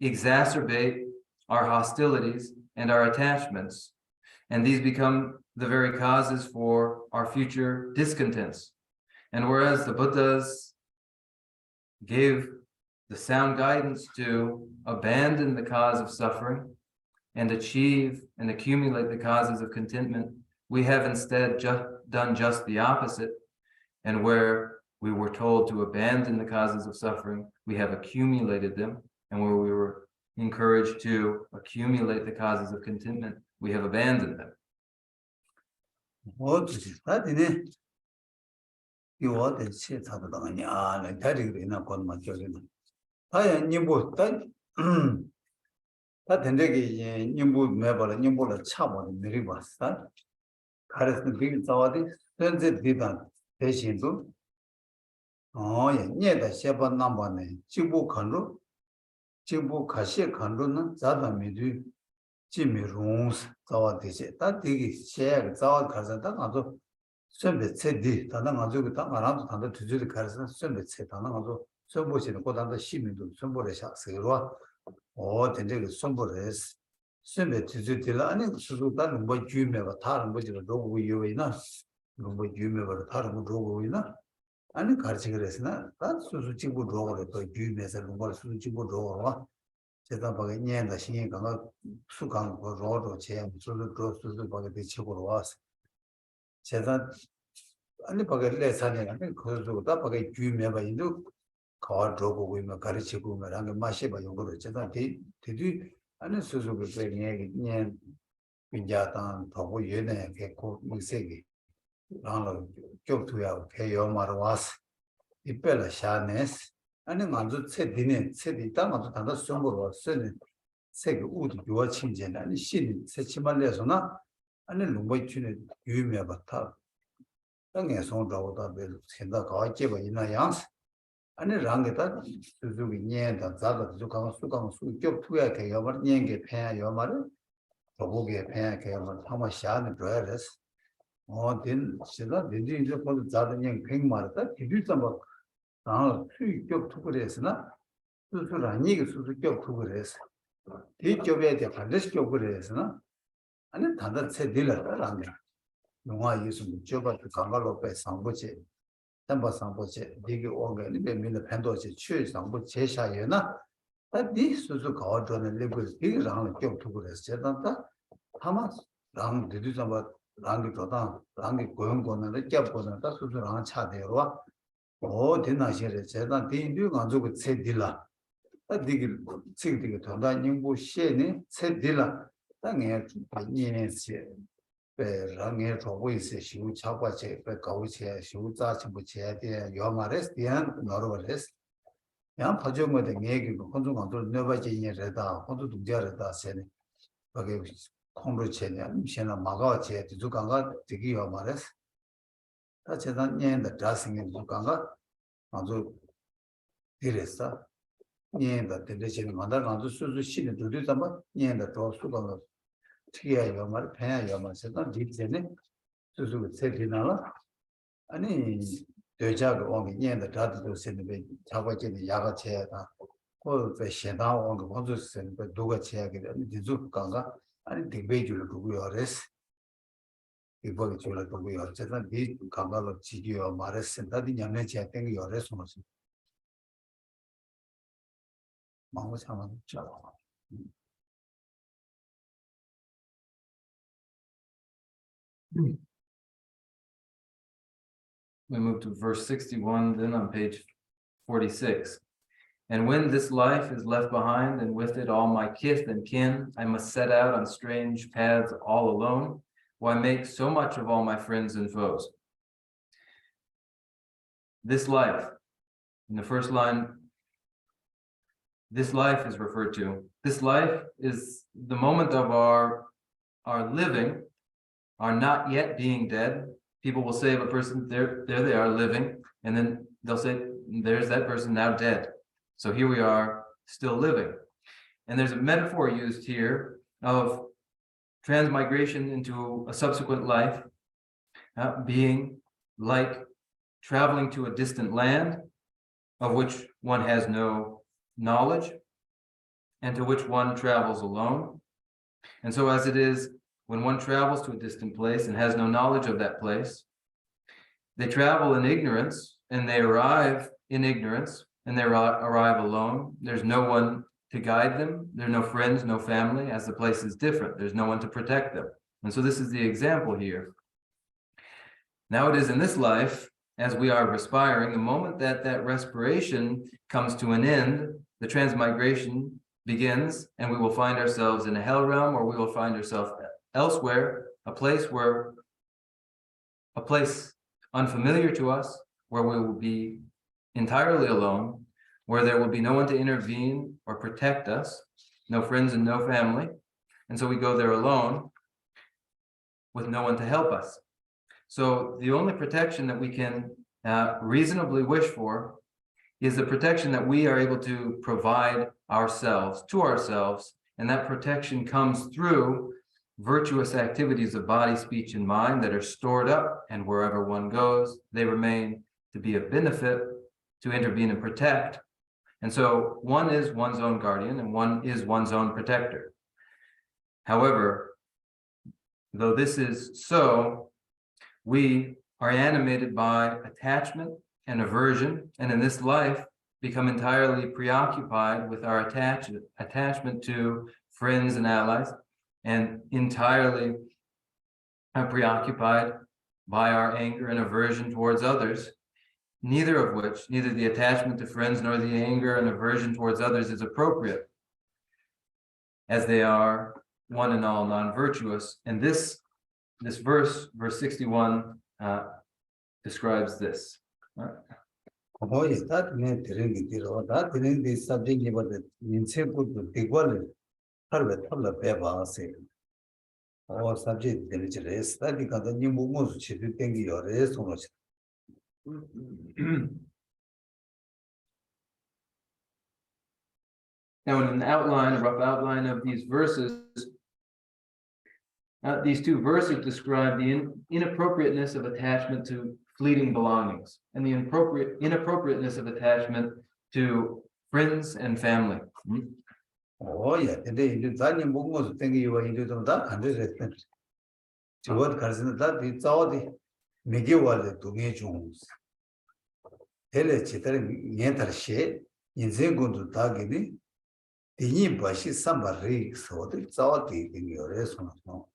Speaker 1: exacerbate our hostilities and our attachments. And these become the very causes for our future discontents. And whereas the Buddhas gave the sound guidance to abandon the cause of suffering and achieve and accumulate the causes of contentment, we have instead done just the opposite. And where we were told to abandon the causes of suffering, we have accumulated them. And where we were encouraged to accumulate the causes of contentment, we have abandoned them.
Speaker 3: 대신도 니다 세번 남번에 지부 컨로 지부 가시 컨로는 자다미도 지미롱스 자와디세 다 되게 셰 자와 가서다 가서 선배 체디 다나 가지고 다 말아도 단도 두줄 가서 선배 체 다나 가서 선보시는 고단도 시민도 선보를 샤스로 된데 선보레스 선배 두줄들 아니 수수다는 뭐 주메가 다른 뭐지로 로고 요이나 뭐 유명을 다른 거 로고 있나 아니 가르치 그랬으나 다 수수 친구 로고를 또 유명해서 뭐 수수 친구 로고가 제가 보기 년다 신경 강가 수강 거 로도 제 수수 보게 대치고로 와서 제가 아니 보게 레산에 아니 그거 다 보게 유명해 인도 거 로고 있는 가르치고 말하는 맛이 봐 요거를 제가 되게 아니 수수 그 얘기 년 빈자단 더고 예네 개고 무색이 나는 겹투야 개요마로 와서 이빨라 샤네스 아니 만주 세디네 세디다 만주 단다 숨으로 쓰는 세계 우드 요아 친제는 아니 신 세치말레서나 아니 롱바이춘의 유미야바타 땅에 손자오다 벨 생다 가지고 있나 양스 아니 랑게다 수수기 녀다 자다 수강 수 겹투야 개요마 녀게 폐야 요마를 더보게 폐야 개요마 타마 샤네 브레스 된 제가 된지 이제 뭐 자든지 팽말다 기술자 뭐 수익적 투구를 했으나 수술 아니게 수술적 투구를 했어. 대기업에 대해 반드시 교구를 했으나 아니 단단 세딜라라는 영화 예수 저바 강가로 배 상보체 담바 상보체 되게 오가니 매민의 팬도체 취의 상보 제샤예나 다디 수술 가워주는 레벨 이랑 격 투구를 했어. 제단다 하마 랑 되듯이 뭐 랑기 도다 랑기 고용고는 겹고는 다 수술하는 차대로 되나시래 제가 뒤뒤 가지고 세딜라 되게 지금 돈다 님고 시에네 세딜라 땅에 니네시 배랑에 저고 있어 시우 차과체 배 가우체 시우 자치부체 대 요마레스 대한 너로레스 야 파종어데 얘기고 혼종한도 너바지니레다 혼도 동자레다 세네 거기 콩로체냐 미션나 마가체 두강가 되기요 말레스 다 제단 년다 다싱이 두강가 아주 이랬어 년다 되는 만다 아주 수수 시는 둘이 담아 년다 더 수강가 특이해요 말 배야요 말 세단 디제네 수수 세티나라 아니 되자고 오기 년에 다들 세는데 자고지는 야가 쳐야다 그때 시다 온거 먼저 세는데 누가 쳐야게 되는 디주가가 아니 디베이를 두고 요레스 이번에 저를 두고 요 제가 이 감각을 지기요 말했을 때도 년에 제 땡이 요레스 무슨 마음 참아 줘
Speaker 1: We move to verse 61, then on page 46. And when this life is left behind, and with it all my kith and kin, I must set out on strange paths all alone. Why make so much of all my friends and foes? This life, in the first line, this life is referred to. This life is the moment of our living, our not yet being dead. People will say of a person, there they are living, and then they'll say, there's that person now dead. So here we are still living. And there's a metaphor used here of transmigration into a subsequent life, being like traveling to a distant land of which one has no knowledge and to which one travels alone. And so as it is, when one travels to a distant place and has no knowledge of that place, they travel in ignorance and they arrive in ignorance and they arrive alone. There's no one to guide them. There are no friends, no family, as the place is different. There's no one to protect them. And so this is the example here. Now it is in this life, as we are respiring, the moment that that respiration comes to an end, the transmigration begins, and we will find ourselves in a hell realm, or we will find ourselves elsewhere, a place unfamiliar to us, where we will be entirely alone, where there will be no one to intervene or protect us, no friends and no family. And so we go there alone with no one to help us. So the only protection that we can reasonably wish for is the protection that we are able to provide ourselves, to ourselves, and that protection comes through virtuous activities of body, speech, and mind that are stored up, and wherever one goes, they remain to be of benefit, to intervene and protect. And so one is one's own guardian and one is one's own protector. However, though this is so, we are animated by attachment and aversion, and in this life become entirely preoccupied with our attachment to friends and allies, and entirely preoccupied by our anger and aversion towards others, neither of which, neither the attachment to friends nor the anger and aversion towards others is appropriate, as they are one and all non-virtuous. And this verse 61, describes this.
Speaker 3: 거의 다 그냥 들은 게 들어 다 들은 게 subject about the 인생부터 되고는 하루에 털러 빼봐세요. subject 되는지를 study 가다 니 뭐뭐 치료 땡기 여러 소모지.
Speaker 1: Now, in an outline, a rough outline of these verses, these two verses describe the inappropriateness of attachment to fleeting belongings and the inappropriateness of attachment to friends and family.
Speaker 3: 예, 근데 이제 다니 뭐뭐 땡기와 이제 좀다 간데서 저것 가르치는 다 뒤자오디 미개월에 동해 중 헬레 치다를 년달시 인생군도 다기니 디니 바시 삼바리 소들 자오디 땡겨래서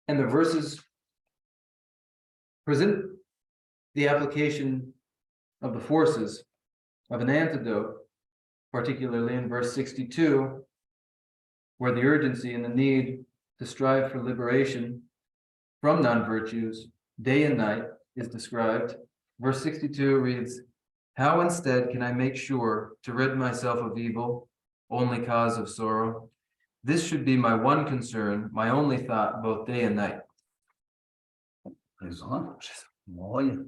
Speaker 1: And the verses present the application of the forces of an antidote, particularly in verse 62, where the urgency and the need to strive for liberation from non-virtues day and night is described. Verse 62 reads, "How instead can I make sure to rid myself of evil, only cause of sorrow? This should be my one concern, my only thought, both day and night."
Speaker 3: 그래서 뭐야?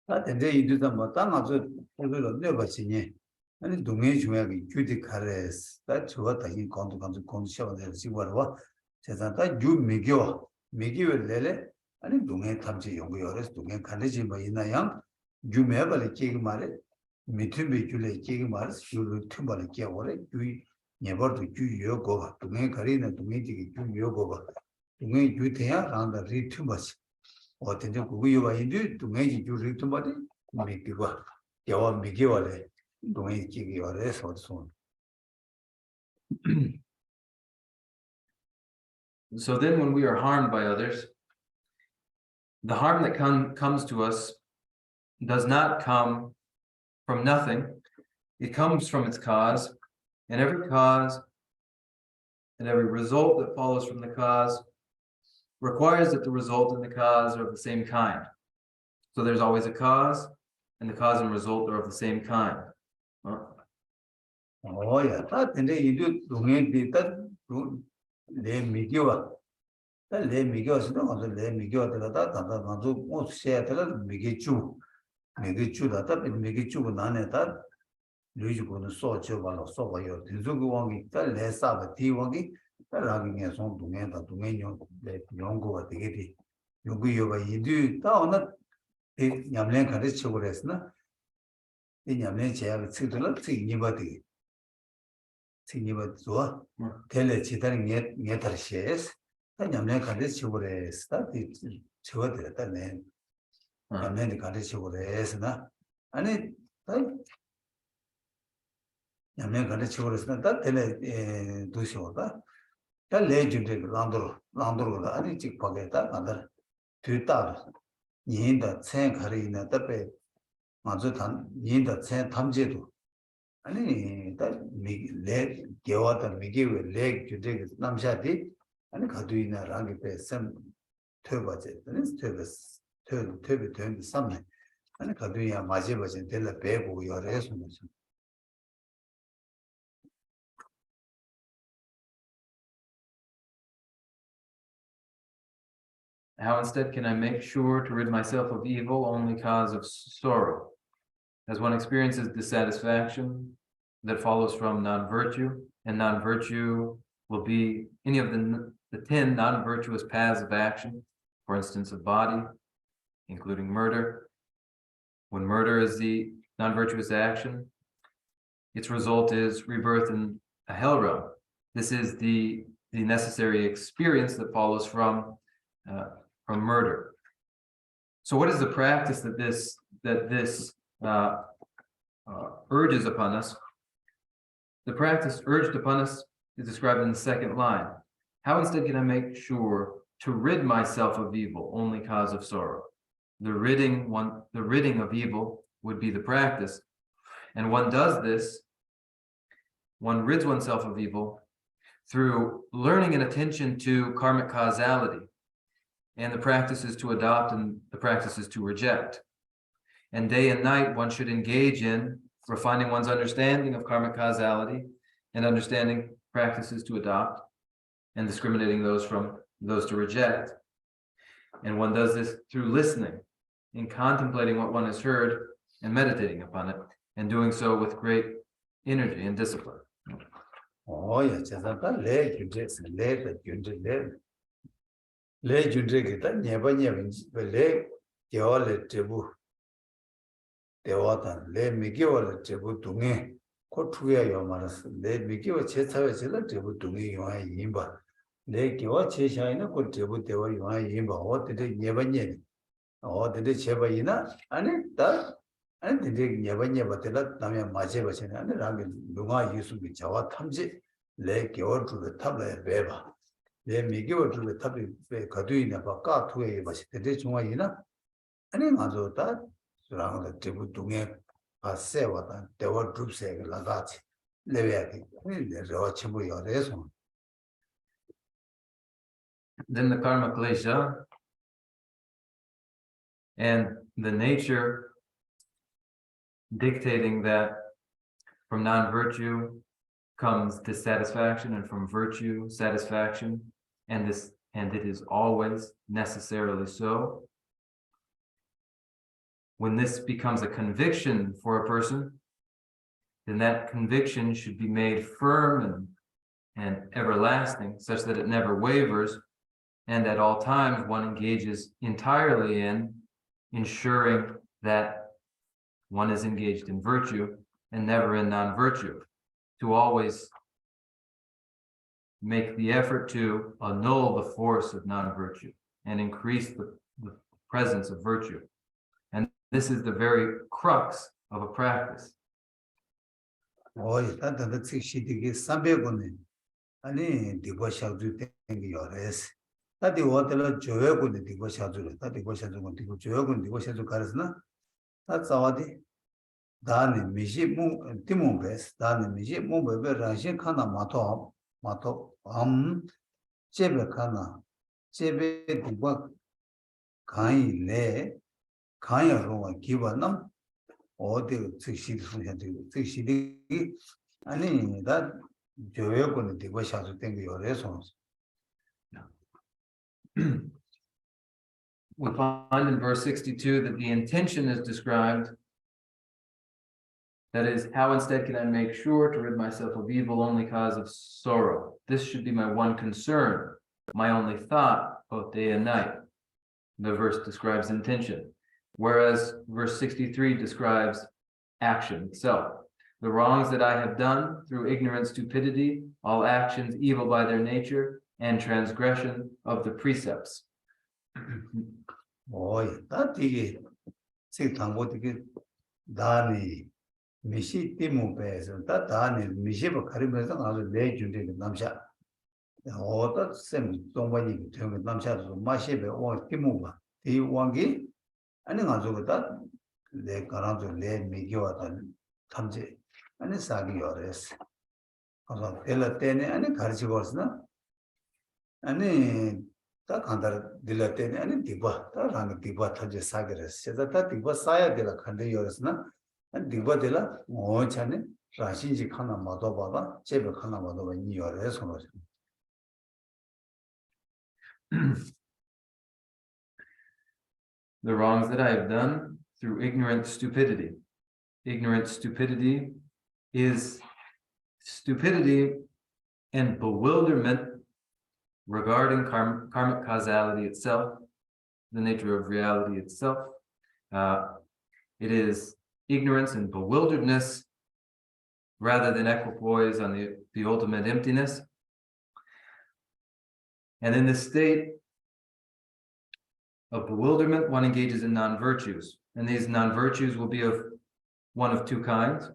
Speaker 3: 다 근데 이제도 뭐 땅아서 오늘은 내가지니 아니 동해 중요하게 규칙하래스 다 저와 다시 건도 시험을 지고와 제자다 유 미교 미교를 아니 동해 탐지 연구여서 동해 간지 뭐 있나요? 유매벌이 끼기 말에 미트비 줄에 끼기 말에 슈르 틈벌이 끼어버려 유 네버도 유여고 동해 거리는 동해지기 유여고 동해 유태야 라는데 리트버스 어떤데 그거 요바인데 동해지 유 리트버리 미기와 여와 미기와래 동해 끼기 어래서 손
Speaker 1: So then when we are harmed by others, the harm that comes to us does not come from nothing. It comes from its cause, and every cause and every result that follows from the cause requires that the result and the cause are of the same kind. So there's always a cause, and the cause and result are of the same kind.
Speaker 3: 야, 다 근데 이도 동해디 내 미교와 내 미교스도 가서 내 미교들다 단다 가서 뭐 세야들 미교주다 다 미교주고 나네다 루이고는 소죠 발로 소바요 대주고 왕이 딸내 사바 디왕이 딸라기에 손 동해다 동해용 내 연구가 되게디 연구요가 이도 다 어느 냠내 가르치고 그랬으나 이 냠내 제약을 쓰들어 쓰니바디 생기면 좋아. 텔레 지다는 게 다르시에스. 냠내 가르치고 그랬다. 저거들다네. 냠내 가르치고 그랬으나 아니 냠내 가르치고 그랬으나 다 텔레 도시오다. 다 레준데 란도로가 아니 직박에다 간다. 뒤따 니인다 생 가리나 답에 맞아 단 니인다 생 탐제도 아니 내 개와다 미기we leg 주제 남샤디 아니 가두이나 랑게 배선 tö바제 아니 tö베 된 삼네 아니 가두이야 마제버진 될 배고 열에서 무슨
Speaker 1: How instead can I make sure to rid myself of evil, only cause of sorrow? As one experiences dissatisfaction that follows from non-virtue, and non-virtue will be any of the 10 non-virtuous paths of action, for instance, of body, including murder. When murder is the non-virtuous action, its result is rebirth in a hell realm. This is the necessary experience that follows from murder. So what is the practice that this urges upon us? The practice urged upon us is described in the second line. How instead can I make sure to rid myself of evil, only cause of sorrow? The ridding of evil would be the practice. And one does this, one rids oneself of evil through learning and attention to karmic causality. And the practice is to adopt and the practice is to reject. And day and night, one should engage in refining one's understanding of karmic causality and understanding practices to adopt and discriminating those from those to reject. And one does this through listening and contemplating what one has heard and meditating upon it, and doing so with great energy and discipline.
Speaker 3: Oh, yeah, le junde kita nyeba le gyawale tebu dewata le migiwale tebu dunge ko tuya yomaras le migiwa chechawe chela tebu dunge yoha yimba le gywa chechayina ko tebu dewa yoha yimba o tete nyeba nyeba o tete cheba ina ane ta ane tete nyeba tela namya majeba chena ane rangi lunga yusungi jawa tamji le gywa tuwe tabla beba 내 미기와 주에 답이 가두이나 바까 투에 마시 때 중앙이나 아니 맞았다 그러나 대부 동에 파세와다 대화 그룹세 라가치 레베야기 내가 친구 열에서
Speaker 1: Then the karma klesha and the nature dictating that from non-virtue comes dissatisfaction, and from virtue satisfaction, and it is always necessarily so. When this becomes a conviction for a person, then that conviction should be made firm and everlasting, such that it never wavers, and at all times one engages entirely in ensuring that one is engaged in virtue and never in non-virtue, to always make the effort to annul the force of non-virtue and increase the presence of virtue. And this is the very crux of a practice.
Speaker 3: 오이 다다다 식시디기 300원에 아니 디고샤주 땡기 요레스 다디 오텔라 조여군데 디고샤주를 다디 고샤주군 디고 조여군 디고샤주 가르스나 다 자와디 다네 미시 무 티몽베스 다네 미시 무베베 라신 칸나 마토 제베 칸나 제베 디고 가이네 가야로와 기반남 어디 즉시 funcionando 즉시 아니 다 조여군이 되고 샤도 땡겨 요래서
Speaker 1: We find in verse 62 that the intention is described. That is, how instead can I make sure to rid myself of evil only cause of sorrow? This should be my one concern, my only thought, both day and night. The verse describes intention, whereas verse 63 describes action itself. The wrongs that I have done through ignorant stupidity, all actions evil by their nature, and transgression of the precepts.
Speaker 3: 오이 다디게 세상고디게 다니 미시 티모베서 다니 미시버 가리면서 아주 내준데 남샤 어다 셈 동반이 되는 남샤도 마시베 오 티모바 이 왕기 아니 가지고다 내 가라도 내 미교하다 탐지 아니 사기 요레스 그래서 텔라 때네 아니 가르치고 있으나 아니 다 간다 딜라 때네 아니 디바 다 랑 디바 타제 사게레스 세다 디바 사야 딜라 간데 요레스나 아니 디바 딜라 오 차네 라신지 하나 마도 봐봐 제베 하나 마도 봐 요레스 소노
Speaker 1: The wrongs that I have done through ignorant stupidity. Ignorant stupidity is stupidity and bewilderment regarding karmic causality itself, the nature of reality itself. It is ignorance and bewilderedness rather than equipoise on the ultimate emptiness. And in this state of bewilderment, one engages in non-virtues. And these non-virtues will be of one of two kinds,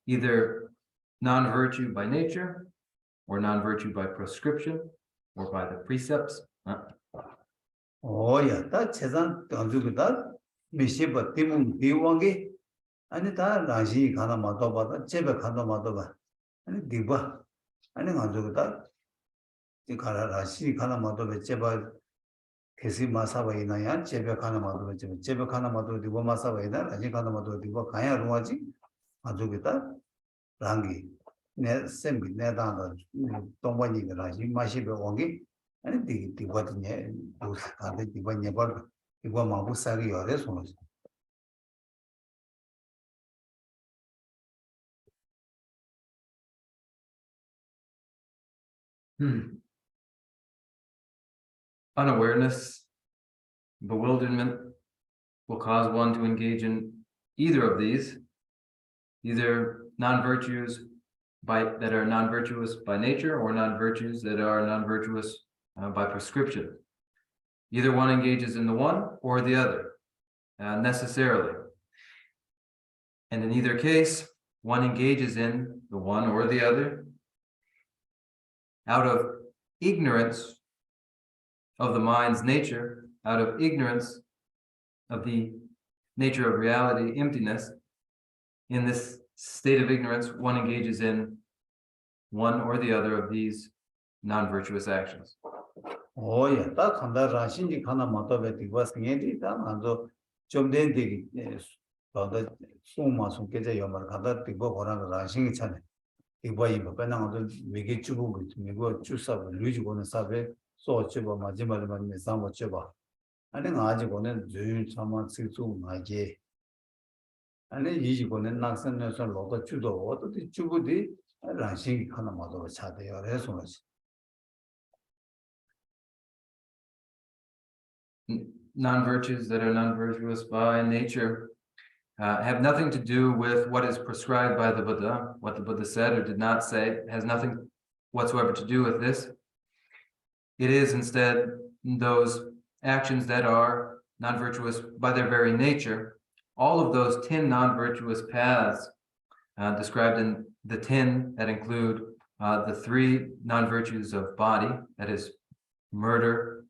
Speaker 1: either non-virtue by nature, or non-virtue by prescription, or by the precepts.
Speaker 3: 오야 다 세상 던주다 미시버 티문 디왕게 아니 다 라시 가나 마도 봐다 제베 가나 마도 봐 아니 디바 아니 가지고다 이 가라 라시 가나 마도 배 제바 계시 마사바이나야 제베 가나 마도 제베 가나 마도 디바 마사바이나 라시 가나 마도 디바 가야 루아지 가지고다 랑기 내 셈비 내다다 동반이 라시 마시베 왕게 아니 디바드네 도스타데 디바냐 바 디바 마부사기 요레 소노스
Speaker 1: Unawareness, bewilderment will cause one to engage in either of these, either non-virtues that are non-virtuous by nature or non-virtues that are non-virtuous by prescription. Either one engages in the one or the other, necessarily. And in either case, one engages in the one or the other out of ignorance of the mind's nature, out of ignorance of the nature of reality, emptiness. In this state of ignorance, one engages in one or the other of these non-virtuous actions.
Speaker 3: 오야 딱 한다 라신지 하나 마도베 디바스게디 다 안도 좀 된디 바다 소마 손께제 요말 가다 디바 고라는 라신이 차네 디바이 바나도 미게 주고 미고 주사 루지고는 사베 소치바 마지막에만 메사모 쳐봐 아니 아직은 늘 참아 쓰고 나게 아니 이지고는 낙선에서 로도 주도 어디 주부디 랑싱이 하나 마도 차대요. 그래서
Speaker 1: Non-virtues that are non-virtuous by nature have nothing to do with what is prescribed by the Buddha, what the Buddha said or did not say, has nothing whatsoever to do with this. It is instead those actions that are non-virtuous by their very nature. All of those 10 non-virtuous paths described in the 10 that include the 3 non-virtues of body, that is murder,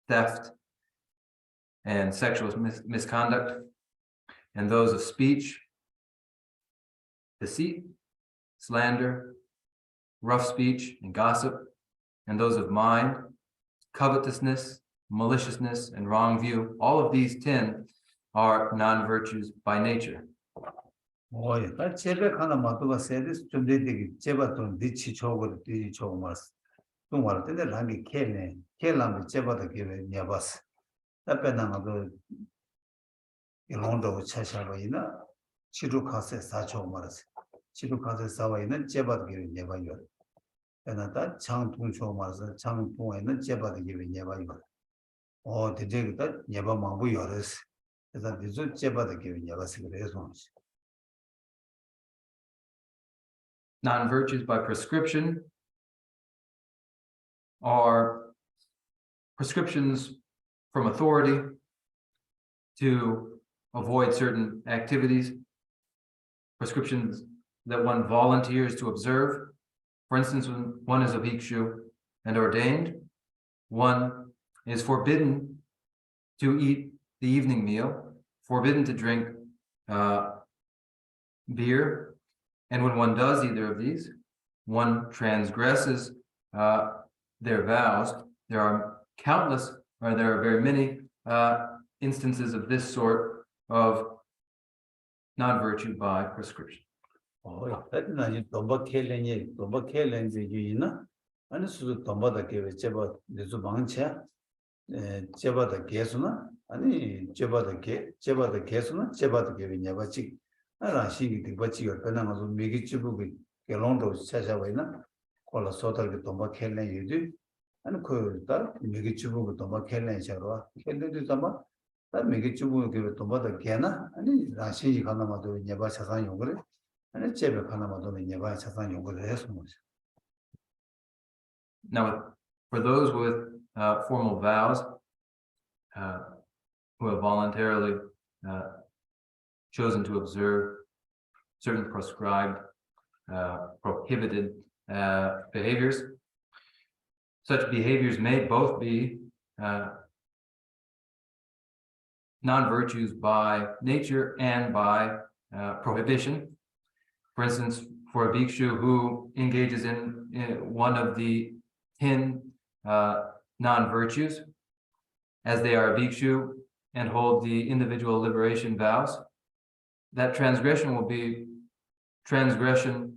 Speaker 1: theft, and sexual misconduct, and those of speech, deceit, slander, rough speech, and gossip, and those of mind, covetousness, maliciousness, and wrong view. All of these 10 are non-virtues by nature.
Speaker 3: 오이, 나 제배 하나 마도가 세des 좀 되게 제바도 니치 초고 뒤 초고 말스. 좀 말할 때 랑이 켈네. 켈라면 제바도 기회 냐바스. 답변나도 일론도 차샤바이나 치루카세 사초 말스. 치루카세 사와이는 제바도 기회 냐바요. 에나다 장통초 말스. 장통에는 제바도 기회 냐바요. 되게다 냐바 마부 열스. 그래서 니저 제바도 기회 냐바스 그래서
Speaker 1: Non-virtues by prescription are prescriptions from authority to avoid certain activities, prescriptions that one volunteers to observe. For instance, when one is a bhikshu and ordained, one is forbidden to eat the evening meal, forbidden to drink beer. And when one does either of these, one transgresses their vows. There are very many instances of this sort of non-virtue by prescription.
Speaker 3: 나지 domba 켈렌지 유이나 아니 수도 domba다 게베 제바 내주 망체 제바다 게스나 아니 제바다 게스나 제바다 게베 냐바치 라시기 디바치가 변하면서 미기 집부기 결론도 찾아와이나 콜라 소달게 domba 켈렌 유디 아니 그다 미기 집부기 domba 켈렌 샤로와 켈렌도 담아 다 미기 집부기 domba다 게나 아니 라시기 하나마도 냐바 차상 용거래 아니 제베 하나마도 냐바 차상 용거래 해서
Speaker 1: Now, for those with formal vows who have voluntarily chosen to observe certain prescribed, prohibited behaviors, such behaviors may both be non-virtues by nature and by prohibition. For instance, for a bhikshu who engages in one of the 10 non-virtues, as they are a bhikshu and hold the individual liberation vows, that transgression will be transgression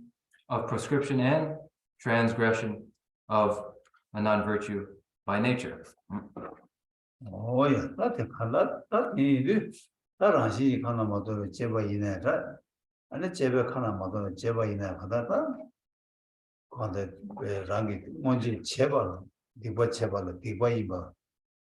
Speaker 1: of prescription and transgression of a non-virtue by nature.
Speaker 3: 오야 나한테 칼라 나이들 나라시 하나마도 제바 이내라 아니 제베 하나마도 제바 이내 하다가 근데 왜 랑이 뭔지 제발 디바 제발 디바 이바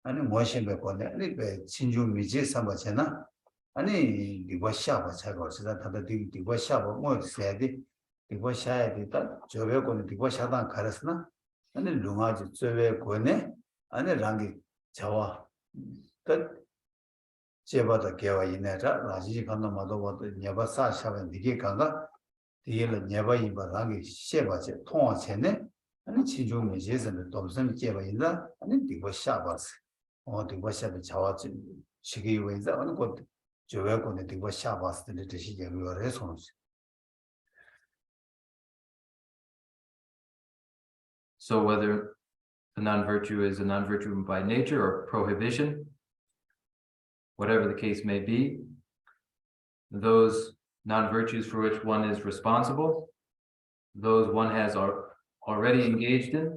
Speaker 3: 아니 뭐심에 거네 아니 왜 친주 미지 삼바잖아 아니 디바 샤바 차고 쓰다 다들 디바 샤바 뭐 세디 디바 샤야 되다 저베 거는 디바 샤단 가르스나 아니 룽아지 저베 거네 아니 랑이 자와 그 제바다 개와 이내라 라지 간나마도 와도 녀바 사샤는 니게 간가 디엘은 녀바 이바랑이 셰바제 통화체네 아니 친중미 제선의 dom선 제바 인다 아니 디고 샤바스 디고 샤베 자와지 시기 외자 어느 곳 저외권에 디고 샤바스들 뜻이 얘기를 해서
Speaker 1: So whether the non-virtue is a non-virtue by nature or prohibition, whatever the case may be, those non-virtues for which one is responsible, those one has already engaged in,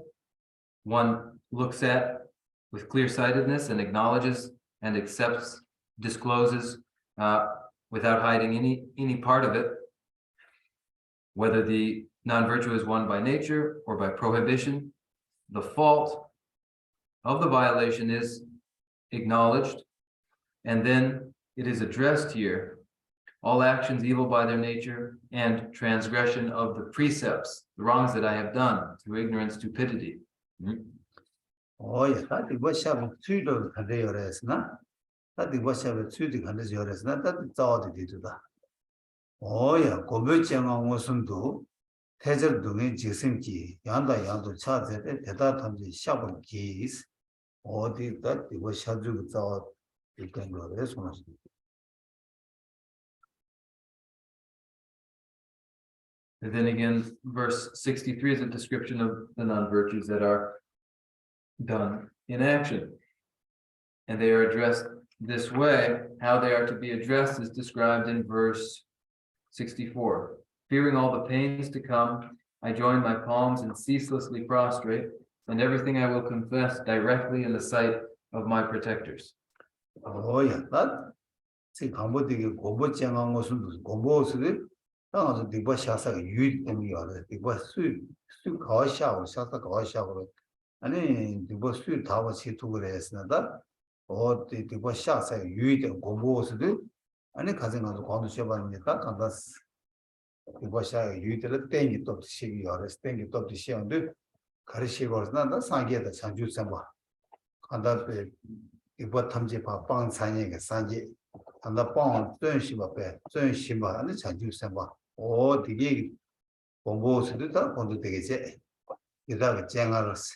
Speaker 1: one looks at with clear-sightedness and acknowledges and accepts, discloses without hiding any part of it. whether the non-virtue is won by nature or by prohibition, the fault of the violation is acknowledged, and then it is addressed here. All actions evil by their nature and transgression of the precepts, the wrongs that I have done through ignorance, stupidity.
Speaker 3: 오야 다디 버샤브 트위도 간대요레스나 다디 버샤브 트위도 간대요레스나 다디 자와도 되다 오야 고베쟁한 무슨도 태절 등의 지심기 양도 차제에 대다 탐지 샤본 기스 어디다 이거 샤주고 자와 이런 거를 손하시
Speaker 1: And then again, verse 63 is a description of the non-virtues that are done in action. And they are addressed this way. How they are to be addressed is described in verse 64. Fearing all the pains to come, I join my palms and ceaselessly prostrate, and everything I will confess directly in the sight of my protectors.
Speaker 3: 오야 나 지금 한번되게 고보쟁한 것은 고보스를 당아서 디바 샤사가 유일 때문이야. 디바 수 가샤고 샤사 가샤고 아니 디바 수 다와 시투를 했으나다 디바 샤사가 유일 고보스를 아니 가정가서 관도 셔봤는데다 간다스 디바 샤가 유일을 땡이 또 시기야. 땡이 또 시한데 가르시고 나다 상계다 장주선 봐. 간다 디바 탐지 방 산에게 산지 간다 방 전시바배 전시바 아니 장주선 봐. 되게 공부스도 다 공부 되겠지. 이다가 쟁알았어.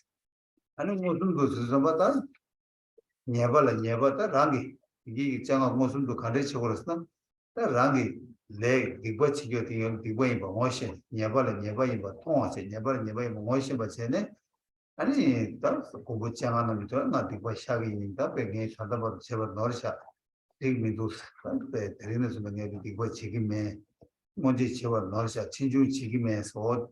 Speaker 3: 아니 무슨 것을 봐다. 녀발다 랑이 이게 쟁아 무슨도 가르쳐 버렸어. 다 랑이 내 디버치게 되는 디버이 뭐시 녀발이 뭐 통화세 녀발이 뭐시 버체네. 아니 다 공부 쟁하는 거 나 디버 샤기인다. 배게 찾아봐 제발 넣으셔. 되게도 때 드리는 순간에 디버 지금에 먼저 제발 넣으셔. 친주 지금에서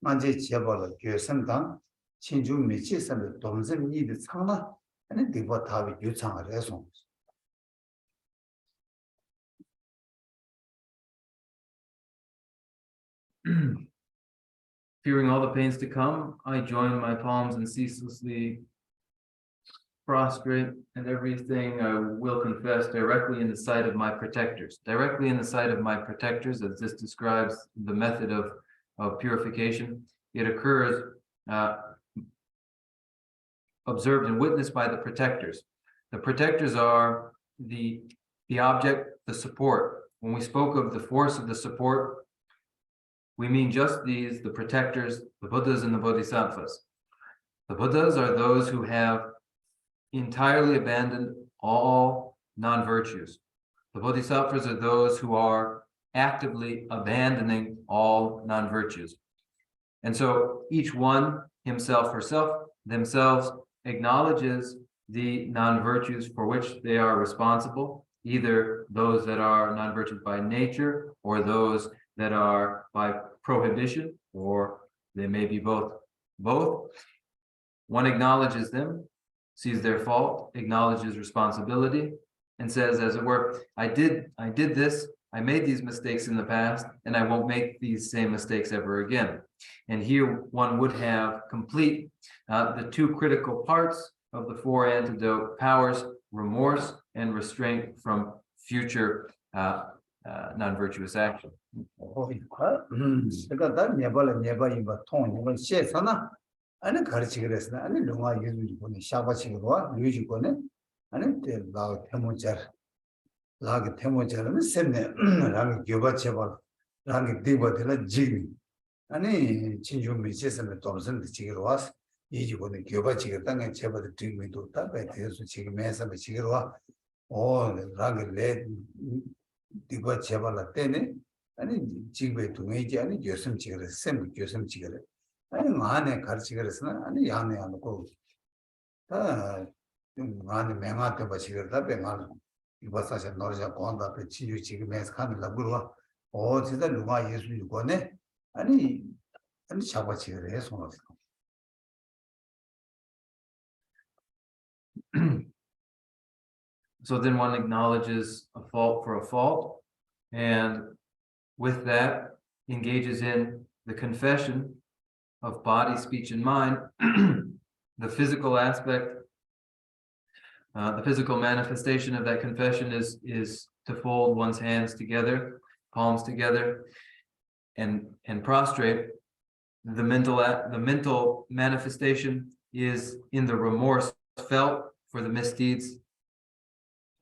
Speaker 3: 먼저 제발 교선당 친주 미치선의 동생 일이 상나 아니 디버 답이 요청을 해서
Speaker 1: Fearing all the pains to come, I join my palms and ceaselessly prostrate, and everything I will confess directly in the sight of my protectors. Directly in the sight of my protectors, as this describes the method of purification, it occurs observed and witnessed by the protectors. The protectors are the object, the support. When we spoke of the force of the support, we mean just these, the protectors, the Buddhas and the Bodhisattvas. The Buddhas are those who have entirely abandoned all non-virtues. The Bodhisattvas are those who are actively abandoning all non-virtues. And so each one, himself, herself, themselves, acknowledges the non-virtues for which they are responsible, either those that are non-virtues by nature or those that are by prohibition, or they may be both. One acknowledges them, sees their fault, acknowledges responsibility, and says, as it were, I did this, I made these mistakes in the past, and I won't make these same mistakes ever again. And here one would have complete the two critical parts of the four antidote powers, remorse and restraint from future non-virtuous action.
Speaker 3: 그러니까 다 네발이 통 이건 시에서나 아니 가르치게 그랬으나 아니 영화 유지 보니 샤바치고 와 유지 보네 아니 나 테모자는 셈네 라기 교바체발 라기 디버들 지미 아니 진주 미세스는 동선 지기로 와서 이지 보니 교바치가 땅에 제발 뒤미도 답에 대해서 지금 해서 지기로 와 라기 레 디버 제발 때네 아니 지금에 동의지 아니 교슴지를 셈 교슴지를 아니 안에 가르치거랬으나 아니 양에 안 놓고 다 안에 맹한테 버시거다 맹한 이바사서 너자 고한다 앞에 치유 지금에서 카메라 불어 진짜 누가 예수 이거네 아니 잡아치기를 해서
Speaker 1: So then one acknowledges a fault for a fault, and with that, engages in the confession of body, speech, and mind, the physical aspect, the physical manifestation of that confession is to fold one's hands together, palms together, and prostrate. The mental manifestation is in the remorse felt for the misdeeds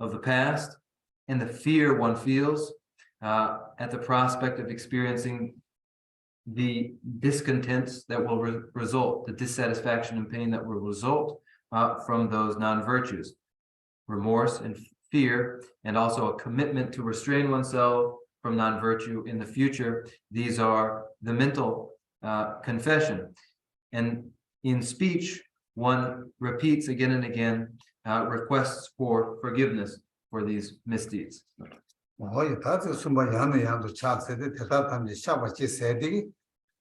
Speaker 1: of the past, and the fear one feels at the prospect of experiencing the discontents that will result, the dissatisfaction and pain that will result from those non-virtues, remorse and fear, and also a commitment to restrain oneself from non-virtue in the future. These are the mental confession. And in speech, one repeats again and again requests for forgiveness for these misdeeds.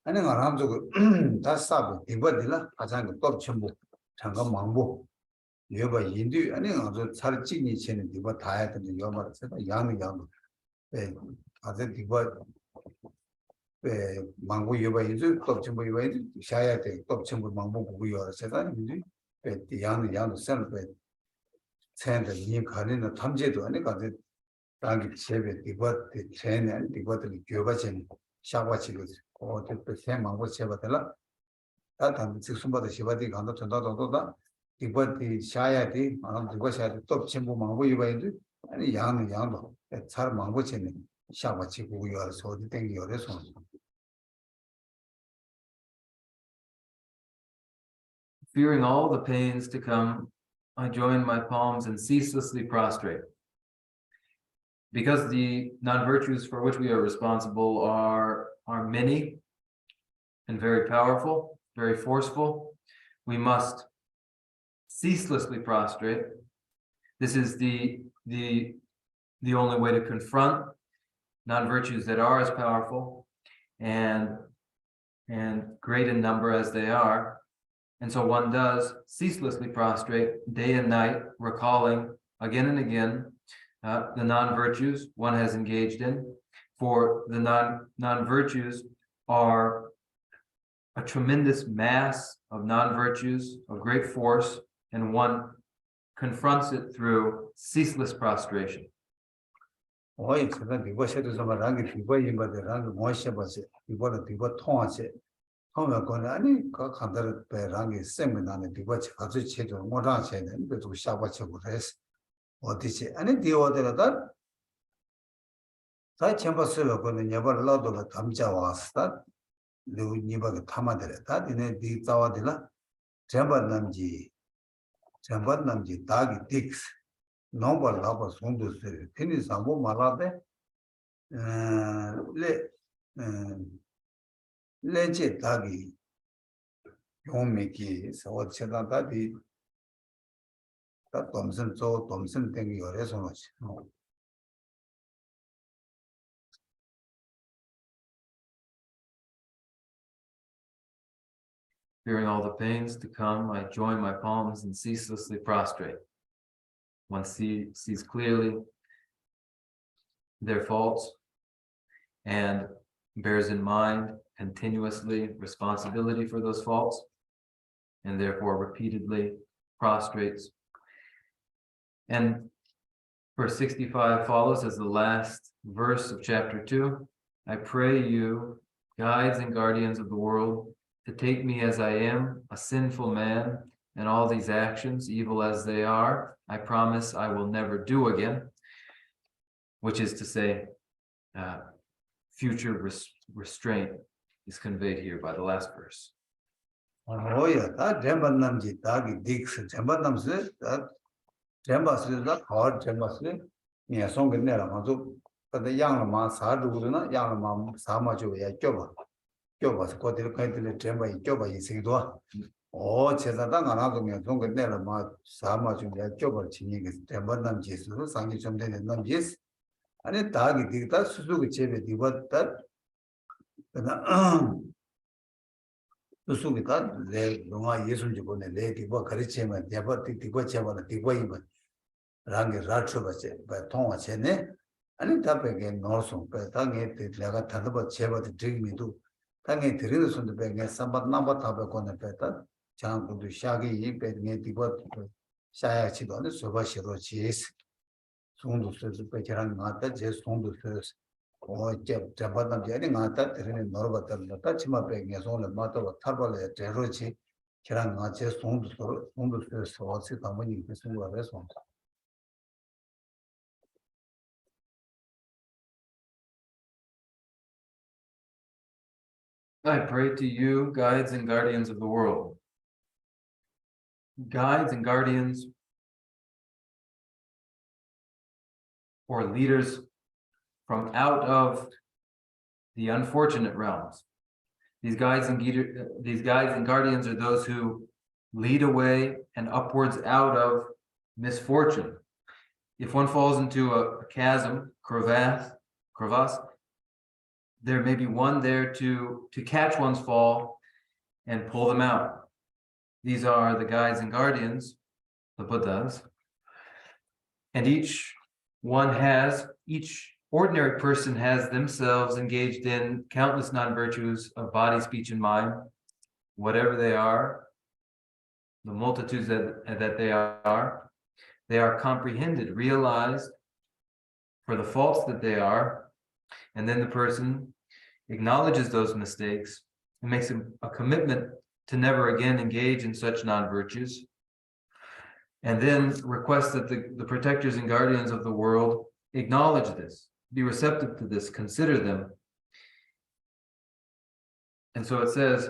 Speaker 3: 아니 가람도 다사비 이거들라 가장 top 전부 잠깐 망보 여봐 인도 아니 아주 잘 찍니 쟤는 이거 다 해야 되는 여봐 제가 양이 예 아주 이거 예 망보 여봐 인도 top 전부 이거 샤야 돼 top 전부 망보 보고 여 제가 인도 예 양도 선배 쟤는 이 가는 탐제도 아니 가지 당기 제베 이거 쟤는 이거들이 교바진 샤바치고 어떻게 생망고 제바들라 다단 직순바도 시바디 간다 전다도다 이번에 샤야디 아무 누가 샤야디 또 전부 망고 이바인데 아니 양도 잘 망고 챘네 샤바치고 요서 어디 땡기 요래서
Speaker 1: Fearing all the pains to come, I join my palms and ceaselessly prostrate. Because the non-virtues for which we are responsible are many and very powerful, very forceful, we must ceaselessly prostrate. This is the only way to confront non-virtues that are as powerful and great in number as they are. And so one does ceaselessly prostrate day and night, recalling again and again the non-virtues one has engaged in. For the non-virtues are a tremendous mass of non-virtues of great force, and one confronts it through ceaseless prostration.
Speaker 3: 어이 제가 이것에도 좀 랑이 이거 임바데 랑 뭐셔 봐서 이거 통하지 하면 거는 아니 그 간다를 랑이 세미나네 이거 가서 제대로 못 하셔는 그래도 샤바쳐 그래서 어디지 아니 디오데라다 다 챔버스가 거는 여벌 라도가 담자 왔다 누니바가 타마데라 디네 디자와들라 챔버남지 다기 딕스 노벌 라버 손도스 테니 사모 말라데 레제 다기 용미기 서워체다다디 다 돔슨 땡기 요래서 놓지
Speaker 1: Fearing all the pains to come, I join my palms and ceaselessly prostrate. One sees clearly their faults and bears in mind continuously responsibility for those faults, and therefore repeatedly prostrates. And verse 65 follows as the last verse of chapter 2. I pray you, guides and guardians of the world, to take me as I am, a sinful man, and all these actions, evil as they are, I promise I will never do again, which is to say, future restraint is conveyed here by the last verse.
Speaker 3: 뭐야 다 잼반남지 다기 딕스 잼반남스 다 잼바스다 거 잼바스 예 송근내라 가서 근데 양마 사두르나 양마 사마줘야 껴봐서 거기를 가이들 잼바 껴봐 이세도 제사당 안 하면 송근내라 마 사마줘야 껴버 진이게 잼반남지스 상기 좀 되는 남지스 아니 다기 딕다 수수그 제베 디버다 그나 수수기다 내 농아 예술 집어내 내 디버 가르치면 디버 디버 잡아라 디버 이번 랑게 라트버제 바 통화체네 아니 답에게 노송 배 당에 내가 다들 제바도 드리미도 당에 드리는 손도 배에 삼바 남바 답에 거는 배다 장군도 샤기 이 배에 디버 샤야치도 안 소바시로 지스 송도 쓰스 배랑 나다 제 송도 쓰스 어제 잡았다 전에 나다 드리는 너버다 치마 배에 손을 맞다 타벌에 제로지 걔랑 나제 송도 쓰스 어디 가면이 무슨 거래 손
Speaker 1: I pray to you, guides and guardians of the world. Guides and guardians or leaders from out of the unfortunate realms. These guides and guardians are those who lead away and upwards out of misfortune. If one falls into a chasm, crevasse, there may be one there to catch one's fall and pull them out. These are the guides and guardians, the Buddhas. And each ordinary person has themselves engaged in countless non-virtues of body, speech, and mind, whatever they are, the multitudes that they are comprehended, realized for the faults that they are, and then the person acknowledges those mistakes and makes a commitment to never again engage in such non-virtues, and then requests that the protectors and guardians of the world acknowledge this, be receptive to this, consider them. And so it says,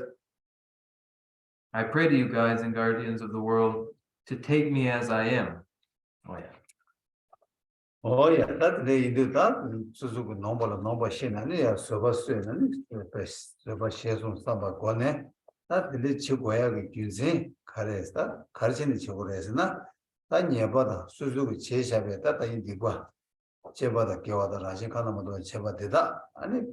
Speaker 1: I pray to you, guides and guardians of the world, to take me as I am.
Speaker 3: Oh yeah, that they do that. Suzuki number shinani, Sobasuan, Sobashazun Samba Gone, that the Chigoya Guzin, Caresta, Carson Chigoresna, that Niabada, Suzuki Cheshabe, that in Digua, Chebada Kiwada Rajikanamado Cheba did that, and it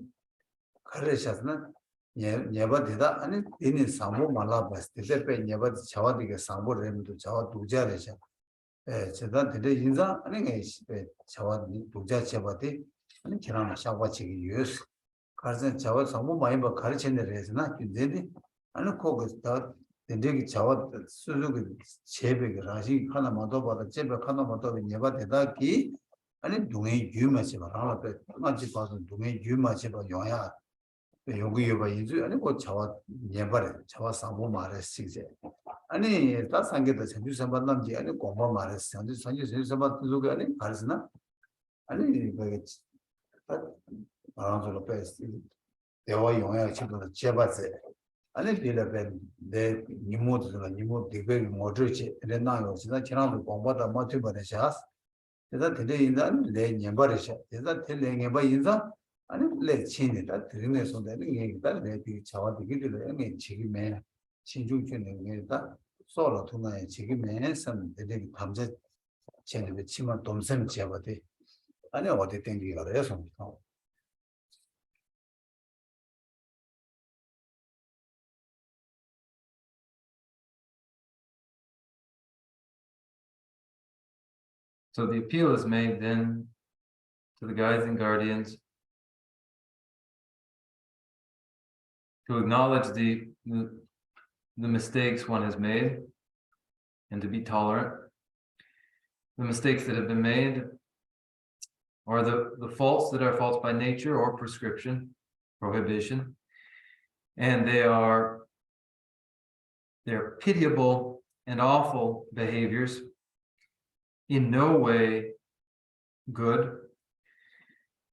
Speaker 3: Careshasna, Niaba did that, and it in Sambo Malabas, the Pepe Niaba Chawadi Sambo Rem to Chawa Dujaresha. 제가 되게 인자 아니 자와 독자 제바디 아니 지난 샤와치기 유스 가르친 자와 상무 많이 봐 가르치는 데에서나 근데 아니 거기서 되게 자와 수수기 제백이 라시 하나마도 받아 제백 하나마도 예바 대다기 아니 동의 유마치 봐 하나 때 맞지 봐서 동의 유마치 봐 영야 여기 여봐 인주 아니 그 자와 예바래 자와 상무 말했지 아니 다 상계도 전주 선반남지 아니 공부 말했어. 전주 선반 누구 아니 가르스나? 아니 그게 바람으로 패스. 대화 용어 치고도 제바세. 아니 빌레베 내 니모드나 니모 디베 모드지. 내나요. 진짜 지난번 공부다 맞지 버려서. 그래서 되게 인단 내 년발이셔. 그래서 되게 내가 인자 아니 내 친이다. 드리면서 내는 얘기다. 내 자와 되기들 애매 지금에 신중견에 내다 소로 통하에 지금에 선 되게 감자 쟤네 치만 dom셈 제바데 아니 어디 땡기가 그래서
Speaker 1: So the appeal is made then to the guides and guardians to acknowledge the mistakes one has made and to be tolerant. The mistakes that have been made are the faults that are faults by nature or prescription, prohibition, and they're pitiable and awful behaviors, in no way good.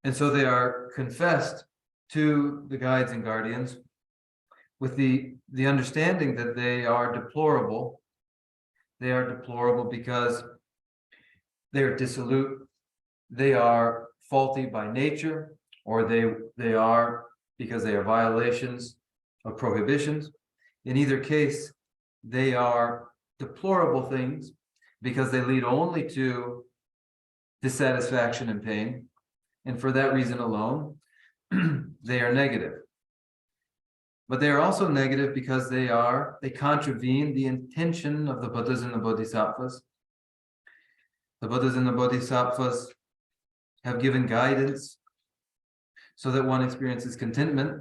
Speaker 1: And so they are confessed to the guides and guardians with the understanding that they are deplorable. They are deplorable because they are dissolute, they are faulty by nature, or they are because they are violations of prohibitions. In either case, they are deplorable things because they lead only to dissatisfaction and pain. And for that reason alone, they are negative. But they are also negative because they contravene the intention of the Buddhas and the Bodhisattvas. The Buddhas and the Bodhisattvas have given guidance so that one experiences contentment.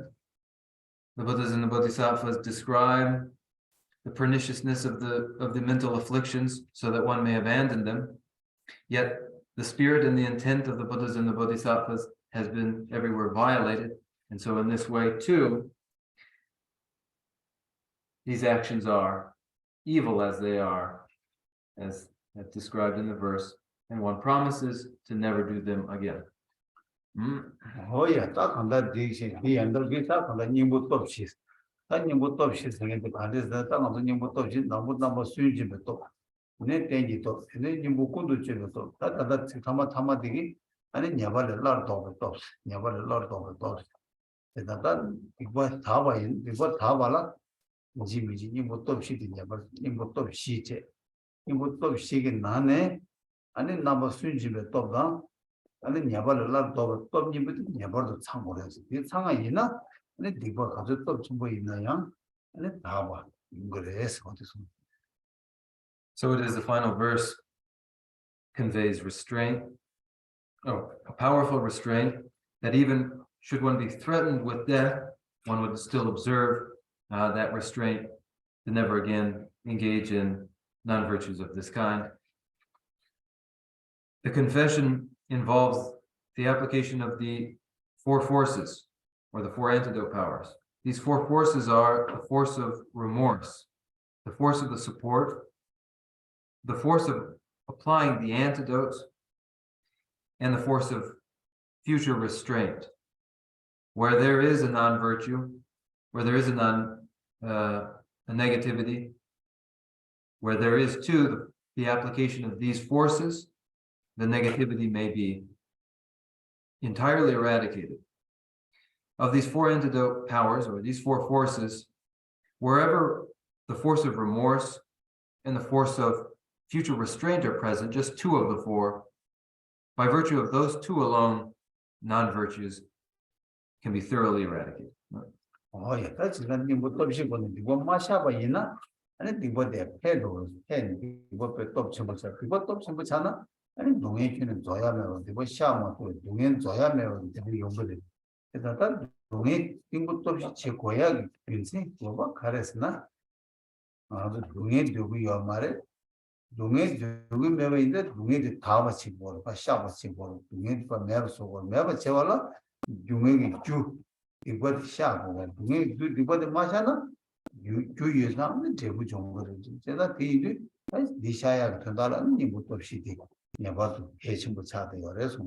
Speaker 1: The Buddhas and the Bodhisattvas describe the perniciousness of the mental afflictions so that one may abandon them. Yet the spirit and the intent of the Buddhas and the Bodhisattvas has been everywhere violated. And so in this way too, these actions are evil as they are, as described in the verse, and one promises to never do them again.
Speaker 3: Oh yeah, 딱 한다 디시 이 안들기 딱 한다 님부터 없이 딱 님부터 없이 생긴데 반대서 딱 한다 님부터 없이 나무 수유집에 또내 땡기 또 내 님부군도 집에 또 다다 타마 되기 아니 냐발을 라도 또 냐발을 라도 또 대단한 이거 다 봐요 이거 다 봐라 지미지 님부터 없이 냐발 님부터 없이 제 님부터 없이게 나네 아니 나무 수유집에 또가 아니 냐발을 또 님부터 냐발도 참 모르겠어. 이 상황이나 아니 네가 가서 또 좀 있나요? 아니 다 봐. 그래서 어디서
Speaker 1: So it is the final verse conveys restraint, a powerful restraint that even should one be threatened with death, one would still observe that restraint to never again engage in non-virtues of this kind. The confession involves the application of the four forces, or the four antidote powers. These four forces are the force of remorse, the force of the support, the force of applying the antidotes, and the force of future restraint. Where there is a non-virtue, where there is a negativity, where there is too the application of these forces, the negativity may be entirely eradicated. Of these four antidote powers, or these four forces, wherever the force of remorse and the force of future restraint are present, just two of the four, by virtue of those two alone, non-virtues can be thoroughly eradicated.
Speaker 3: Oh yeah, that's not 님부터 없이 보는 이거 마셔봐 이나 아니 이거대 해도 해 이거 또 쳐보자. 이거 또 쳐보잖아. 아니 농해주는 줘야면 이거 시험은 또 농해 줘야면 되게 용거든. 그래서 농해 님부터 없이 제 고야 괜찮지? 뭐가 가르스나? 아주 농해 되고요 말에 농해 되고 매매인데 농해 다 같이 뭐가 시험 같이 뭐 농해 봐 매서 매봐 제발로 용액이 주 이거 시험을 농해 이거데 마셔나 주의사는 대부 정보를 제가 뒤에 니샤야 된다는 님부터 없이 내가도 해심부 차대요. 그래서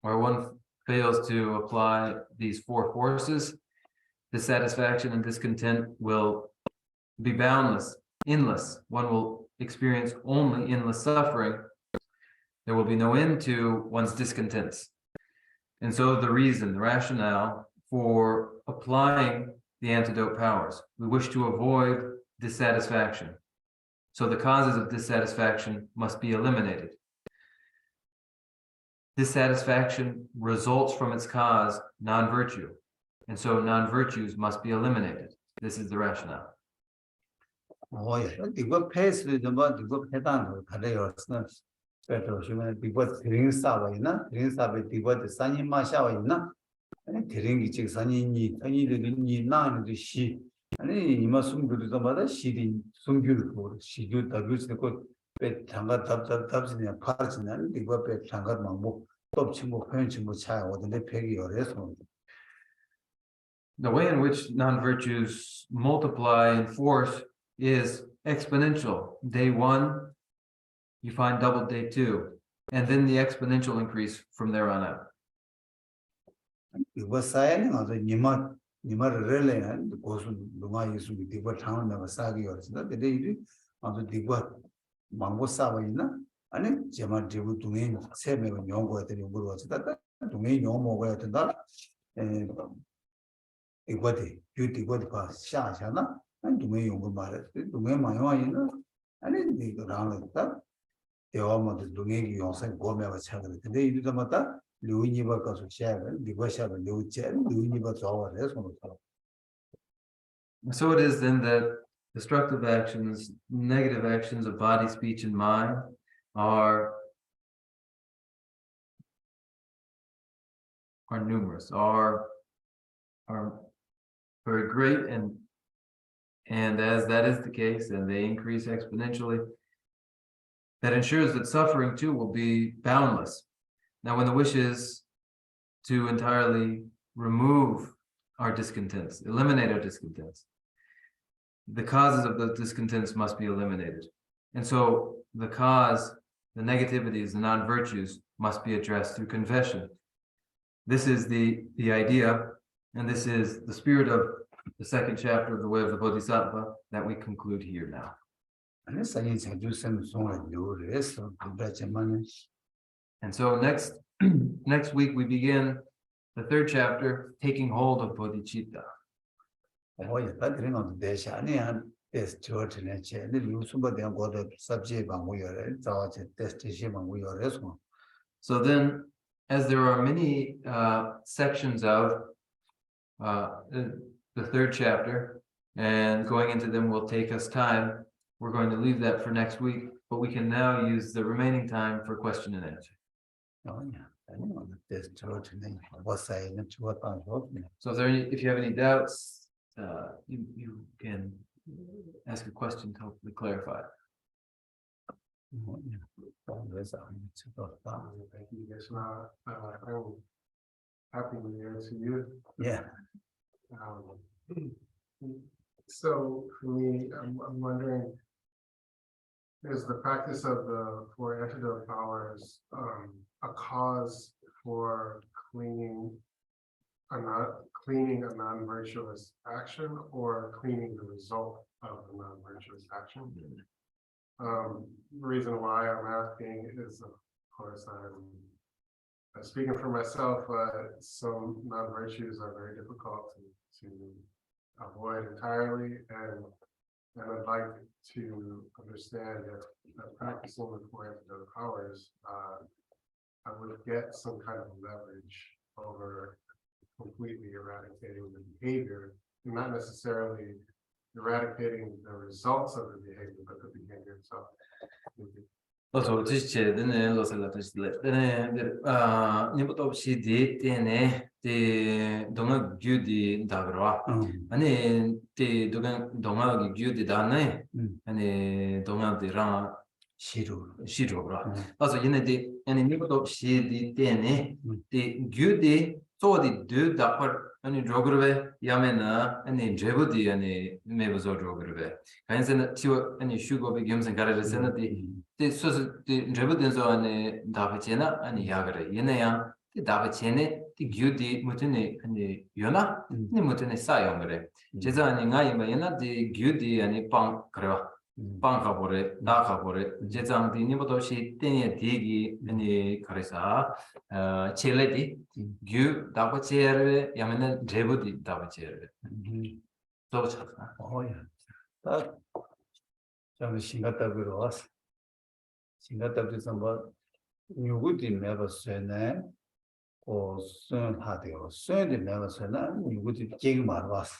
Speaker 1: Where one fails to apply these four forces, dissatisfaction and discontent will be boundless, endless. One will experience only endless suffering. There will be no end to one's discontents. And so the reason, the rationale for applying the antidote powers, we wish to avoid dissatisfaction. So the causes of dissatisfaction must be eliminated. Dissatisfaction results from its cause, non-virtue. And so non-virtues must be eliminated. This is the rationale.
Speaker 3: Oh yeah, 이거 패스를 좀 봐. 이거 해당을 가려요. 그래서 보시면 이거 드링사와 있나? 드링사에 이거 산이 마샤와 있나? 아니 드링이 지금 산이니 산이들이 나는데 시 아니 이마 숨들이서마다 시린 숨귤 그 시귤 다글스고 배 장가 답답답스냐 파르지냐 이거 배 장가 막뭐 톱치고 표현치고 차야 어딘데 팩이 어려서
Speaker 1: The way in which non-virtues multiply in force is exponential. Day one, you find double day two, and then the exponential increase from there on out.
Speaker 3: 이거 사야는 아주 니마를 relle는 고수 누가 예수 이거 당을 내가 사기 어렸다. 근데 이 아주 이거 망고 사와 있나? 아니 제만 제부 동에 세 명은 연구해 드리고 물어봤다. 동에 용 먹어야 된다. 이거지. 이거지 봐. 샤샤나? 아니 동에 연구 말해. 동에 많이 와 있나? 아니 이거랑 다 대화마다 동에 영상 고매가 차거든. 근데 이러다마다 류인이가 가서 샤를 리버샤를 류제 류인이가 좋아해 손으로.
Speaker 1: So it is then that destructive actions, negative actions of body, speech, and mind are numerous, are very great, and as that is the case, and they increase exponentially, that ensures that suffering too will be boundless. Now, when the wish is to entirely remove our discontents, eliminate our discontents, the causes of those discontents must be eliminated. And so the cause, the negativities, the non-virtues must be addressed through confession. This is the idea, and this is the spirit of the second chapter of the way of the Boddhisattva that we conclude here now. And so next week we begin the third chapter, taking hold of bodhicitta. So then, as there are many sections of the third chapter, and going into them will take us time, we're going to leave that for next week, but we can now use the remaining time for question and answer. So if you have any doubts, you can ask a question to hopefully clarify.
Speaker 4: Happy New Year to you.
Speaker 3: Yeah.
Speaker 4: So for me, I'm wondering, is the practice of the four antidote powers a cause for cleaning a non-virtuous action, or cleaning the result of the non-virtuous action? The reason why I'm asking is, of course, I'm speaking for myself. Some non-virtues are very difficult to avoid entirely, and I'd like to understand if practicing the four antidote powers, I would get some kind of leverage over completely eradicating the behavior, and not necessarily eradicating the results of the behavior, but the behavior itself.
Speaker 1: Also, just then also let us let nipoto shi di tene the donga gyudi dagra ane the donga gyudi dane ane donga de ra shiru bra. Also, yene de ane nipoto shi di tene the gyudi so the do dapar ane drogrove yamena ane jebudi ane mebuzo drogrove kansen tiwa ane shugo be games and garage senati so the rebudenzo ane davachena ane yagre yenaya the davachene the gyudi mutune ane yona ni mutune sayongre jeza ane ngayima yena the gyudi ane pang kra pang kabore da kabore jeza ane nibodo shi tenye digi ane karisa cheledi gyu davachere yamena rebudi davachere so chakna
Speaker 3: oh yeah that 좀 신가답으로 왔어. 신가답에서 뭐 누구들 매버스네 고선 하대요. 선들 매버스나 누구들 쟁 말았어.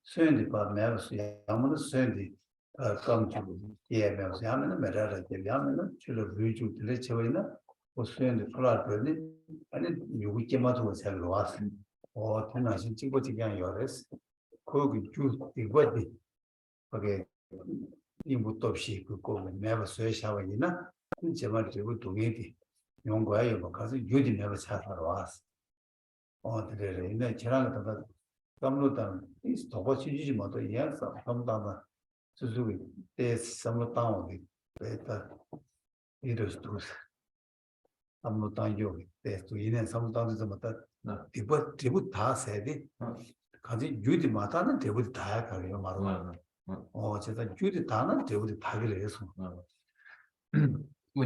Speaker 3: 선들 봐 매버스 아무도 선들 감주고 예 매버스 하면은 매라라 되면은 줄을 위주들에 채워있나 고선들 플라트니 아니 누구께 맞고 살러 왔어. 태나신 찍고지 그냥 열었어. 거기 주 이거지. 거기 이것도 없이 그거 매버 쇠샤원이나 제발 저거 동의디 용거에 뭐 가서 유지 매버 찾아러 왔어. 그래 이제 저랑 다 감로단 이 도고 치지 못도 이해서 감다가 수수기 때 삼로탄이 베타 이르스트루스 감로탄 요기 때또 이내 삼로탄에서 맞다 디버 다 세디 가지 유지 마다는 대부 다 가요 말로.
Speaker 1: When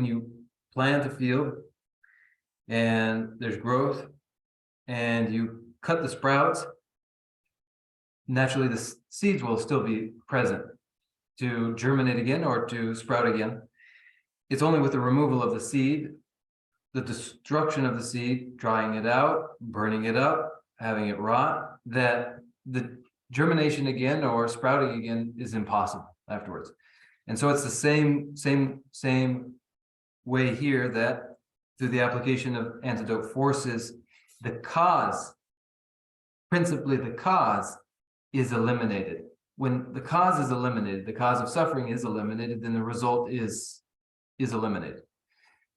Speaker 1: you plant a field and there's growth and you cut the sprouts, naturally the seeds will still be present to germinate again or to sprout again. It's only with the removal of the seed, the destruction of the seed, drying it out, burning it up, having it rot, that the germination again or sprouting again is impossible afterwards. And so it's the same way here, that through the application of antidote forces, the cause, principally the cause, is eliminated. When the cause is eliminated, the cause of suffering is eliminated, then the result is eliminated.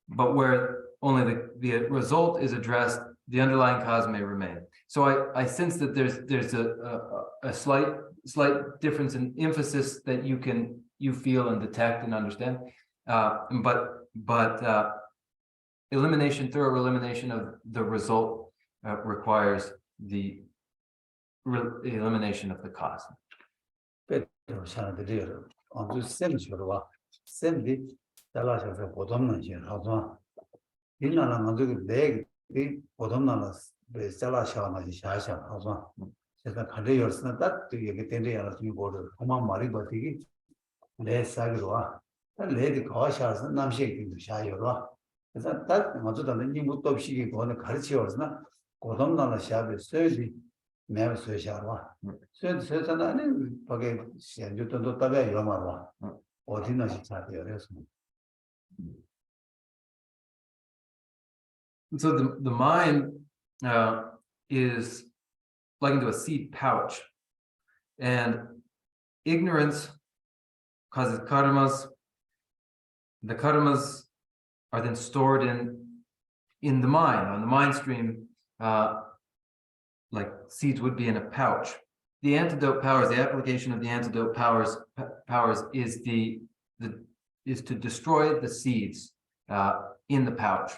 Speaker 1: But where only the result is addressed, the underlying cause may remain. So I sense that there's a slight difference in emphasis that you feel and detect and understand. But thorough elimination of the result requires the elimination of the cause. So the mind is likened to a seed pouch, and ignorance causes karmas. The karmas are then stored in the mind, on the mind stream, like seeds would be in a pouch. The antidote powers, the application of the antidote powers is is to destroy the seeds in the pouch,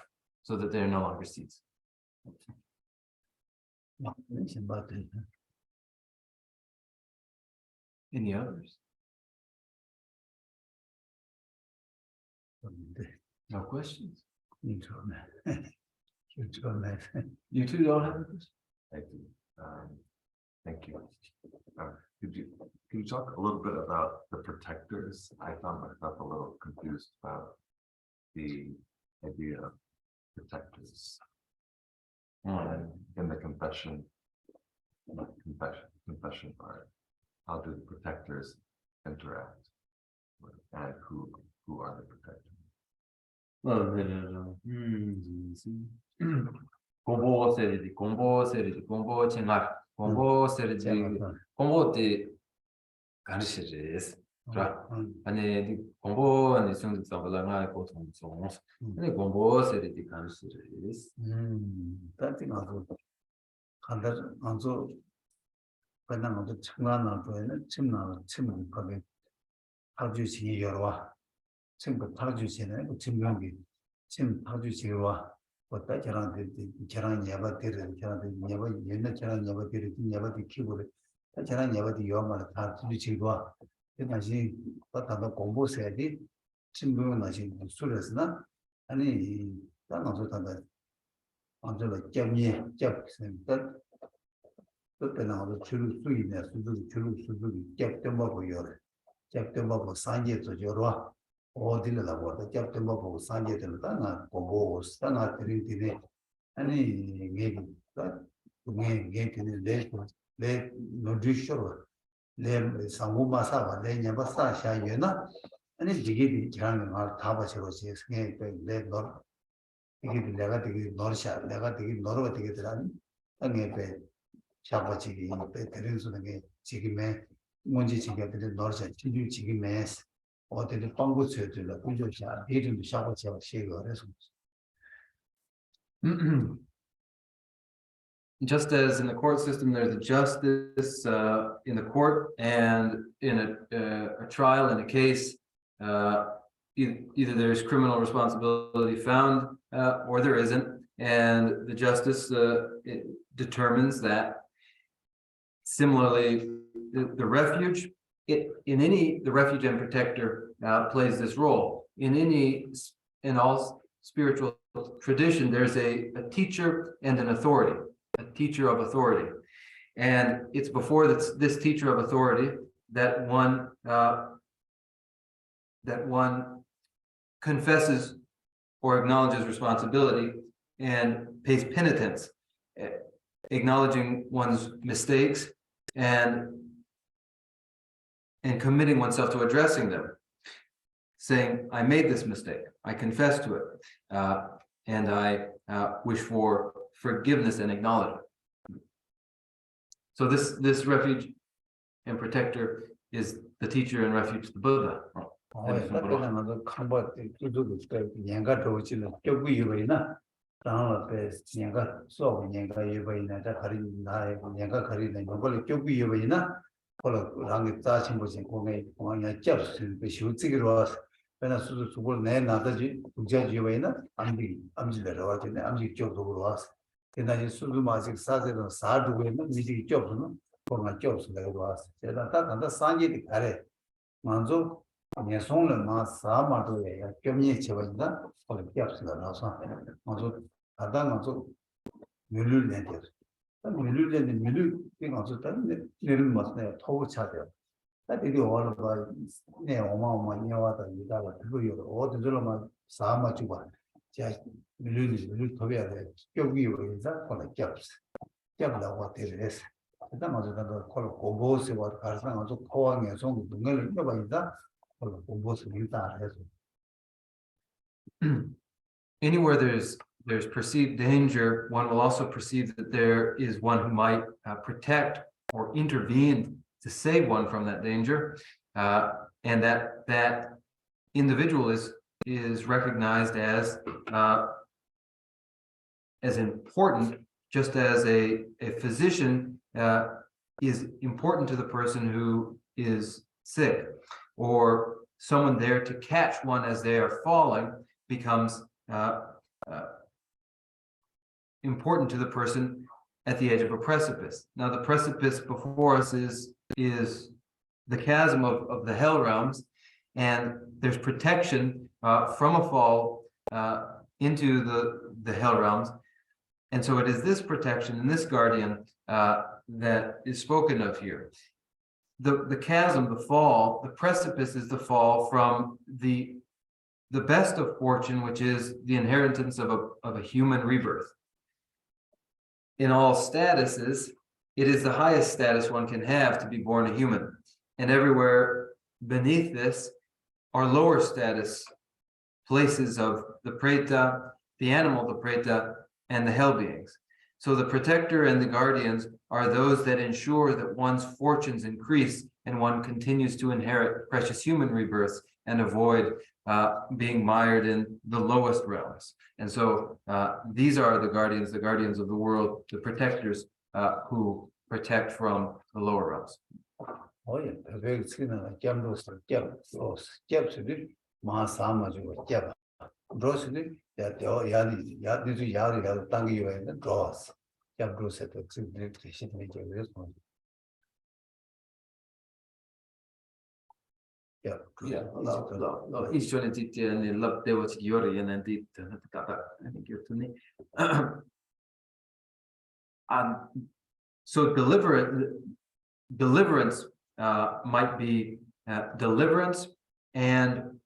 Speaker 1: so that they're no longer seeds. Any others? No questions? You two don't have a question?
Speaker 5: Thank you. Thank you. Can you talk a little bit about the protectors? I found myself a little confused about the idea of protectors in the confession part. How do the protectors interact and who are the protectors?
Speaker 1: Well, 공보 세리디, 공보 생활, 공보 세리디, 공보때 가르치지, 그래? 아니 공보 아니 성적 잡으려나 고통 좀, 근데 공보 세리디 가르치지.
Speaker 3: that's enough. 간다 안서 그냥 아주 청간을 보이는 침을 거기 타주시 열와 침그 타주시네 침경기 침 타주시 열와 어떤 저랑 예바들은 저랑 예바 옛날 저랑 예바들이 예바들 키고를 저랑 예바들 요마를 다 주시고 그 다시 어떤 공부해야지 침경은 다시 술에서나 아니 나눠서 단다 안절로 잼이 잼 그때는 주로 수익이네 수익이 잼tem하고요 잼tem하고 산지에서 저러 어디를 나와도 잼tem하고 산지에서 나 공부 스타나 드리티네 아니 이게 내 노디쇼로 내 상고마사가 내 녀바사 샤이나 아니 이게 지나는 다 봐서지 생에 내너 이게 내가 되게 너르샤 내가 되게 너르가 되게 되라니 땅에 샤바치기 때 데려서는 게 지금에 뭔지 지금들 너르샤 지금 지금에 어디를 방구 쳐들라 군조샤 이름도 샤바치가 시가 그래서
Speaker 1: Just as in the court system, there's a justice in the court, and in a trial, in a case, either there's criminal responsibility found or there isn't, and the justice it determines that. Similarly, the refuge, the refuge and protector plays this role. In all spiritual tradition, there's a teacher and an authority. A teacher of authority, and it's before this teacher of authority that one confesses or acknowledges responsibility and pays penitence, acknowledging one's mistakes and committing oneself to addressing them, saying, I made this mistake, I confess to it, and I wish for forgiveness and acknowledgement. So this refuge and protector is the teacher and refuge, the Buddha.
Speaker 3: 나도 칸바 두두두 년가 도치는 껴고 이거이나 다음에 년가 수업 년가 이거이나 다 가리 나의 년가 가리는 이걸 껴고 이거이나 걸 랑이 짜신 것이 공에 공항에 잡스 그 쇼지기로 와서 내가 수수 수고 내 나다지 국제지 이거이나 암지대로 와더니 암지 쪽으로 와서 대단히 수수 마직 사제는 사두고 있는 미지 쪽으로 공항 쪽으로 와서 제가 다 간다 산지리 가래 먼저 예송은 마사마도에 겸이 쳐본다. 거기 yap스가 나서 먼저 가다가서 물을 내려. 물을 이거서 때문에 내는 맛에 토고 차대요. 다들이 오늘 봐네 어마어마하다 이다가 그거요. 어디들만 사마 주고 자 물을 토해야 돼. 여기 여기서 거기 yap다고 되래서. 일단 먼저 그 고보스와 가서 토왕에 송 눈을 떠봐야
Speaker 1: Anywhere there's perceived danger, one will also perceive that there is one who might protect or intervene to save one from that danger, and that individual is recognized as important, just as a physician is important to the person who is sick, or someone there to catch one as they are falling becomes important to the person at the edge of a precipice. Now, the precipice before us is the chasm of the hell realms, and there's protection from a fall into the hell realms. And so it is this protection and this guardian that is spoken of here. The chasm, the fall, the precipice is the fall from the best of fortune, which is the inheritance of a human rebirth. In all statuses, it is the highest status one can have to be born a human. And everywhere beneath this are lower status places of the preta, the animal, the preta, and the hell beings. So the protector and the guardians are those that ensure that one's fortunes increase and one continues to inherit precious human rebirths and avoid being mired in the lowest realms. And so these are the guardians of the world, the protectors who protect from the lower realms. So deliverance might be deliverance and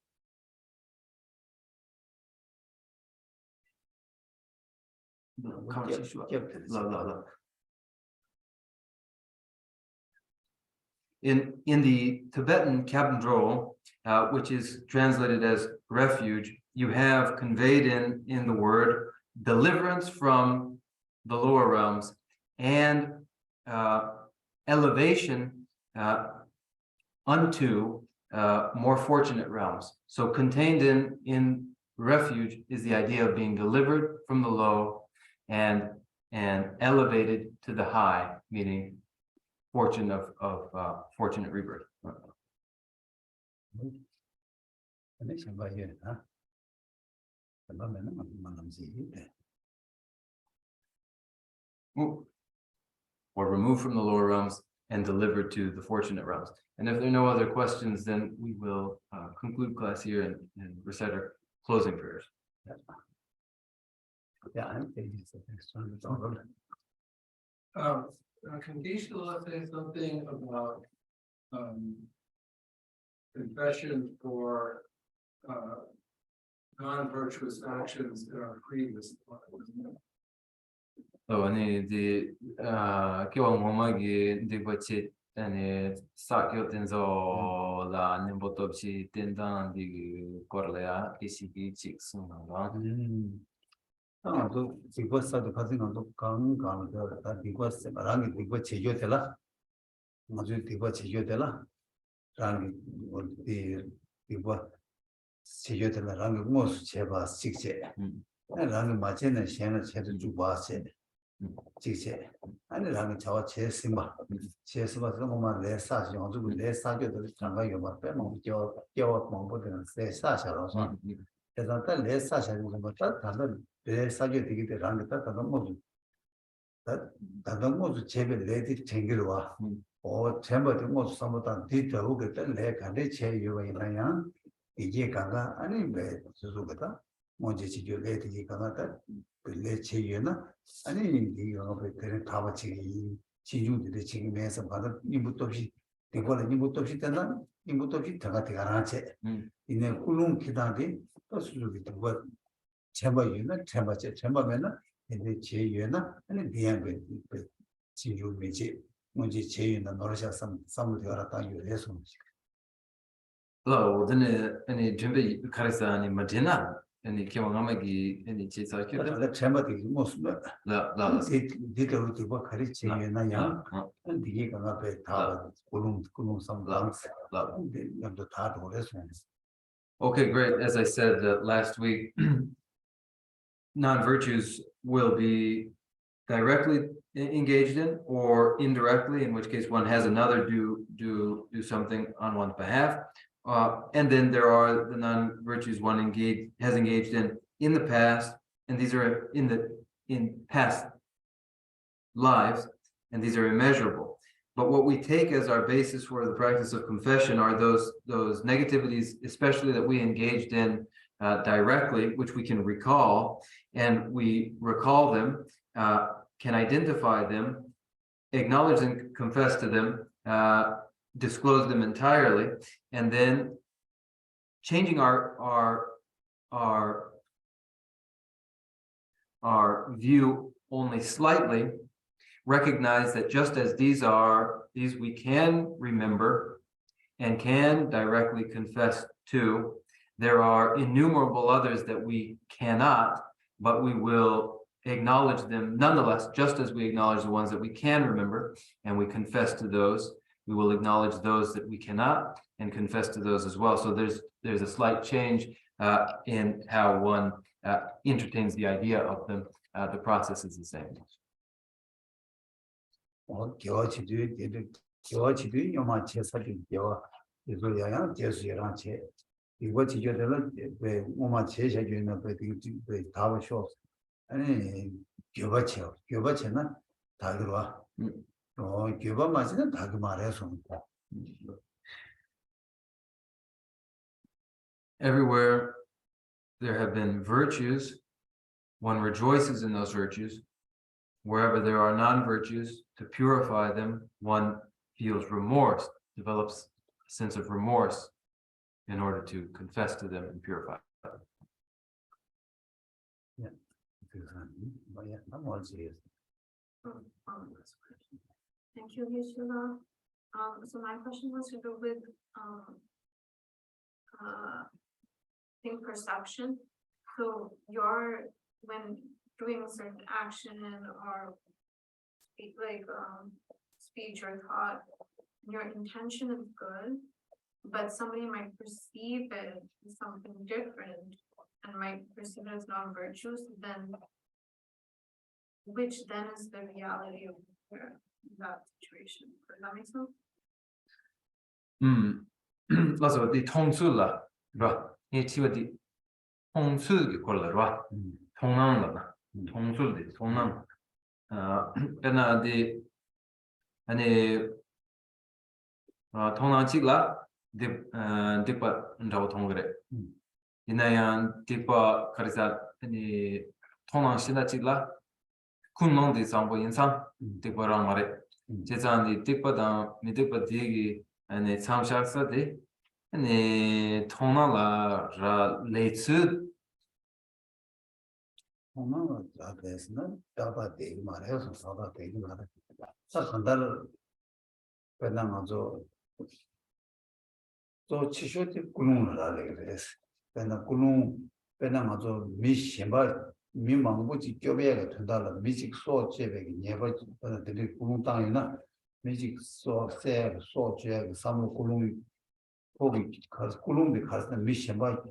Speaker 1: in the Tibetan Kabndro, which is translated as refuge, you have conveyed in the word deliverance from the lower realms and elevation unto more fortunate realms. So contained in refuge is the idea of being delivered from the low and elevated to the high, meaning fortune of fortunate rebirth. Or removed from the lower realms and delivered to the fortunate realms. And if there are no other questions, then we will conclude class here and recite our closing prayers.
Speaker 3: Yeah, I'm taking the next one.
Speaker 6: Can Geshe-la say something about confession for non-virtuous actions in our previous life?
Speaker 1: So any the kiwa ngomagi the budget and sakyo tenzo la nimbotopsi tendan di korlea ECB chicks.
Speaker 3: 또 디버스도 가진 것도 강강도 다 디버스 말하는 디버 제조되라 아주 디버 제조되라 라는 어디 디버 제조되라라는 무슨 제바 식제 라는 맞는 시에는 제도 주 봐세 직제 아니 라는 저와 제스마 제스마 정말 내 사실 아주 내 사교도 장가요 막 빼먹 껴 먹보다는 내 사샤로서 그래서 내 사샤는 뭐 다른 내 사교 되기 때문에 다른 뭐 다른 뭐 제베 레디 챙기러 와 전부 뭐 삼보다 뒤더 그때 내 간에 제요가 이게 강가 아니 왜 저거다 먼저 지교 레디 강가다 내 제요나 아니 이거 그때 다 같이 지중들이 지금에서 받은 인부터 없이 이거는 인부터 없이 된다 인부터 없이 다 같이 가라체 이내 꿀웅 기다리 또 수족이 누가 제바유나 제바면은 이제 제유나 아니 미안해 지주 매지 먼저 제유나 노르샤 삼을 알았다 요래서
Speaker 1: 라 오드네 준비 카리사니 마디나 기왕하마기 제사키다
Speaker 3: 그래서 제바들이 무슨
Speaker 1: 라
Speaker 3: 디디로 디바 카리 제유나 양 디게 가가 다 꿀웅 삼방 남도 다 도래서
Speaker 1: Okay, great. As I said last week, non-virtues will be directly engaged in or indirectly, in which case one has another do something on one's behalf. And then there are the non-virtues one has engaged in the past, and these are in past lives, and these are immeasurable. But what we take as our basis for the practice of confession are those negativities, especially that we engaged in directly, which we can recall, and we recall them, can identify them, acknowledge and confess to them, disclose them entirely, and then changing our view only slightly, recognize that just as these we can remember and can directly confess to, there are innumerable others that we cannot, but we will acknowledge them nonetheless, just as we acknowledge the ones that we can remember and we confess to those. We will acknowledge those that we cannot and confess to those as well. So there's a slight change in how one entertains the idea of them. The process is the same.
Speaker 3: 교치도 요마체 사진 요 이거야 제수야랑체 이거 지켜들은 왜 오마체 제주는 그 다워쇼 아니 교바체는 다 들어와 교바 맞으면 다 그 말해서
Speaker 1: Everywhere there have been virtues, one rejoices in those virtues. Wherever there are non-virtues, to purify them, one feels remorse, develops a sense of remorse in order to confess to them and purify them.
Speaker 3: Yeah.
Speaker 7: Thank you, Yeshua. So my question was to do with think perception. So when doing a certain action or speech or thought, your intention is good, but somebody might perceive it as something different and might perceive it as non-virtuous, then which then is the reality of that situation? Does that make sense?
Speaker 1: 그래서 이 통수라, 이 치워디 통수기 걸러라, 통낭라, 통술디 통낭. 그나디 아니 통낭치라 디파 ndaw 통그래. 이나양 디파 카리사 아니 통낭시나치라 군농디 상보 인상 디파랑 말에 제자니 디파다 미디파 디기 아니 참샤스데 아니 통낭라 레츠
Speaker 3: 자베스는 다바데 말해서 사바데 말해. 사간달 배낭아조 또 치쇼티 군웅을 하래 그래서 배낭 군웅 배낭아조 미심바 미망부지 교배가 된다라 미직 소제백이 예버 들이 공당이나 미직 소세 소제 사무 굴롱이 거기 가서 굴롱이 가서 미션바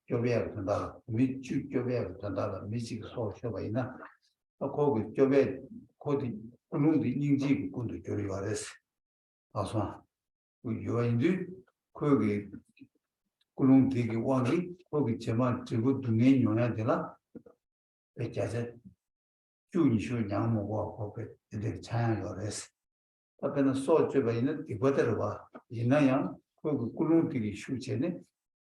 Speaker 3: 교배가 된다라 미주 교배가 된다라 미직 소셔가 있나 거기 교배 거기 굴롱이 인지 군도 교류가 됐어 아서 그 요인들 거기 굴롱 되게 왕이 거기 제만 들고 등에 용해야 되나 배자제 주니슈 양모고 거기 이제 차양 요래서 앞에는 소주가 있는 이거대로 봐 이나양 그 굴롱들이 슈체네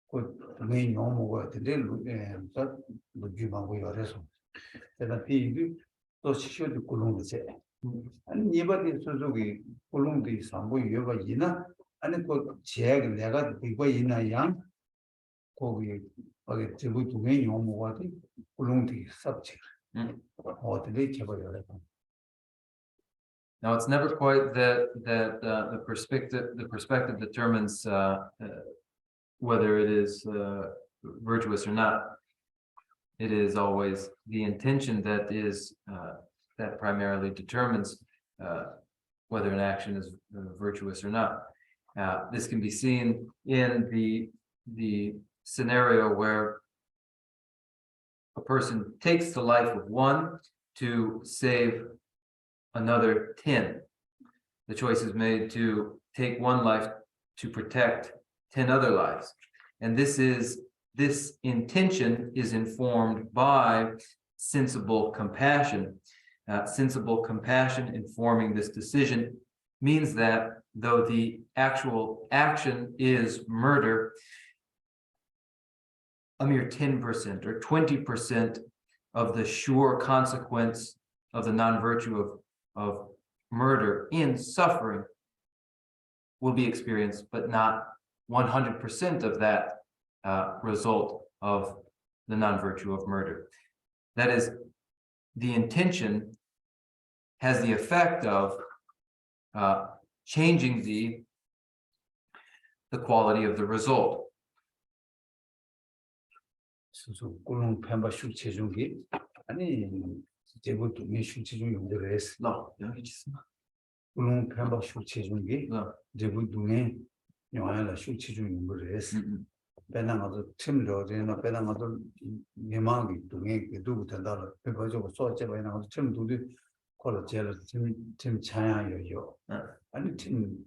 Speaker 3: 그 등에 용모고 되는데 딱 무기하고 요래서 내가 뒤에 또 시쇼도 굴롱이제 아니 이번에 소속이 굴롱들이 상부 이유가 있나 아니 그 제가 내가 이거 있나양 거기 거기 지구 등에 용모가 돼 굴롱들이 섭지 어떻게 해버려요?
Speaker 1: Now, it's never quite that the perspective determines whether it is virtuous or not. It is always the intention that is that primarily determines whether an action is virtuous or not. This can be seen in the scenario where a person takes the life of one to save another 10. The choice is made to take one life to protect 10 other lives. And this intention is informed by sensible compassion. Sensible compassion informing this decision means that though the actual action is murder, a mere 10% or 20% of the sure consequence of the non-virtue of murder in suffering will be experienced, but not 100% of that result of the non-virtue of murder. That is, the intention has the effect of changing the quality of the result.
Speaker 3: 수수 꿀롱 펜바 슈체 중기 아니 제부 동의 슈체 중 용도를 했어.
Speaker 1: No, 여기 있어.
Speaker 3: 꿀롱 펜바 슈체 중기
Speaker 1: No.
Speaker 3: 제부 동의 용하라 슈체 중 용도를 했어. 배나가도 팀로 되나 배나가도 내망이 동의 그도 된다라. 그거죠. 소제 배나가도 팀도도 콜로 제를 팀 차야요. 아니 팀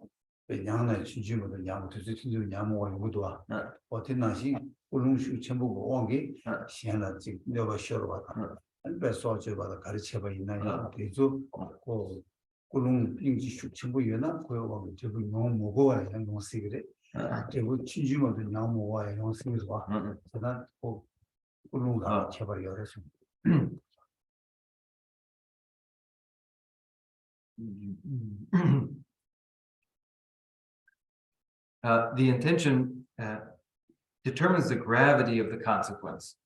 Speaker 3: 양날 주주모도 양 주주 양모가 용도도 와. 어떤 날씨 꿀롱슈 전부 왕기 시행을 지금 내가 쉬러 왔다. 안 배서져 봐도 가르쳐 봐 있나요? 그래서 그 꿀롱 빙지슈 전부 연나 그 왕기 저거 너무 먹어야 하는 거 그래. 저거 주주모도 양 먹어야 하는 거 와. 그러나 그 꿀롱가 쳐버려 그래서
Speaker 1: the intention determines the gravity of the consequence.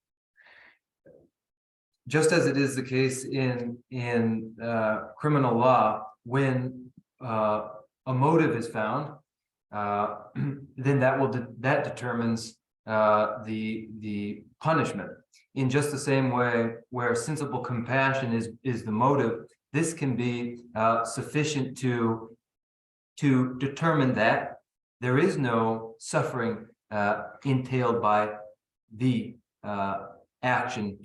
Speaker 1: Just as it is the case in criminal law, when a motive is found, then that determines the punishment. In just the same way, where sensible compassion is the motive, this can be sufficient to determine that there is no suffering entailed by the action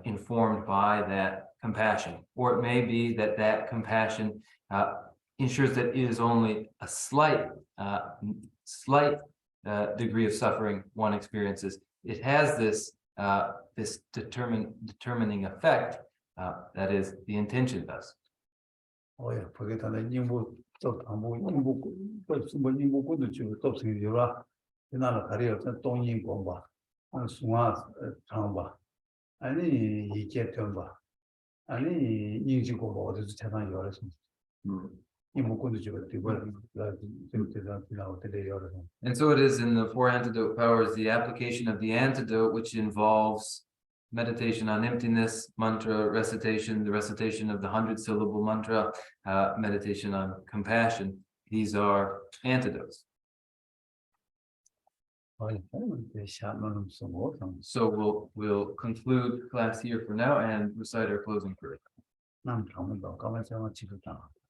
Speaker 1: informed by that compassion. Or it may be that compassion ensures that it is only a slight degree of suffering one experiences. It has this determining effect, that is the intention does.
Speaker 3: 오야 거기다가 인부 또 당부 인부 뭐 인부도 지금 또 생겨라. 나라 가려 동인 공부. 수화 장바. 아니 이게 좀 봐. 아니 인지 공부 어디서 제가 열어서. 인부도 지금 되고
Speaker 1: And so it is in the four antidote powers, the application of the antidote, which involves meditation on emptiness, mantra recitation, the recitation of the 100-syllable mantra, meditation on compassion. These are antidotes. So we'll conclude class here for now and recite our closing prayer.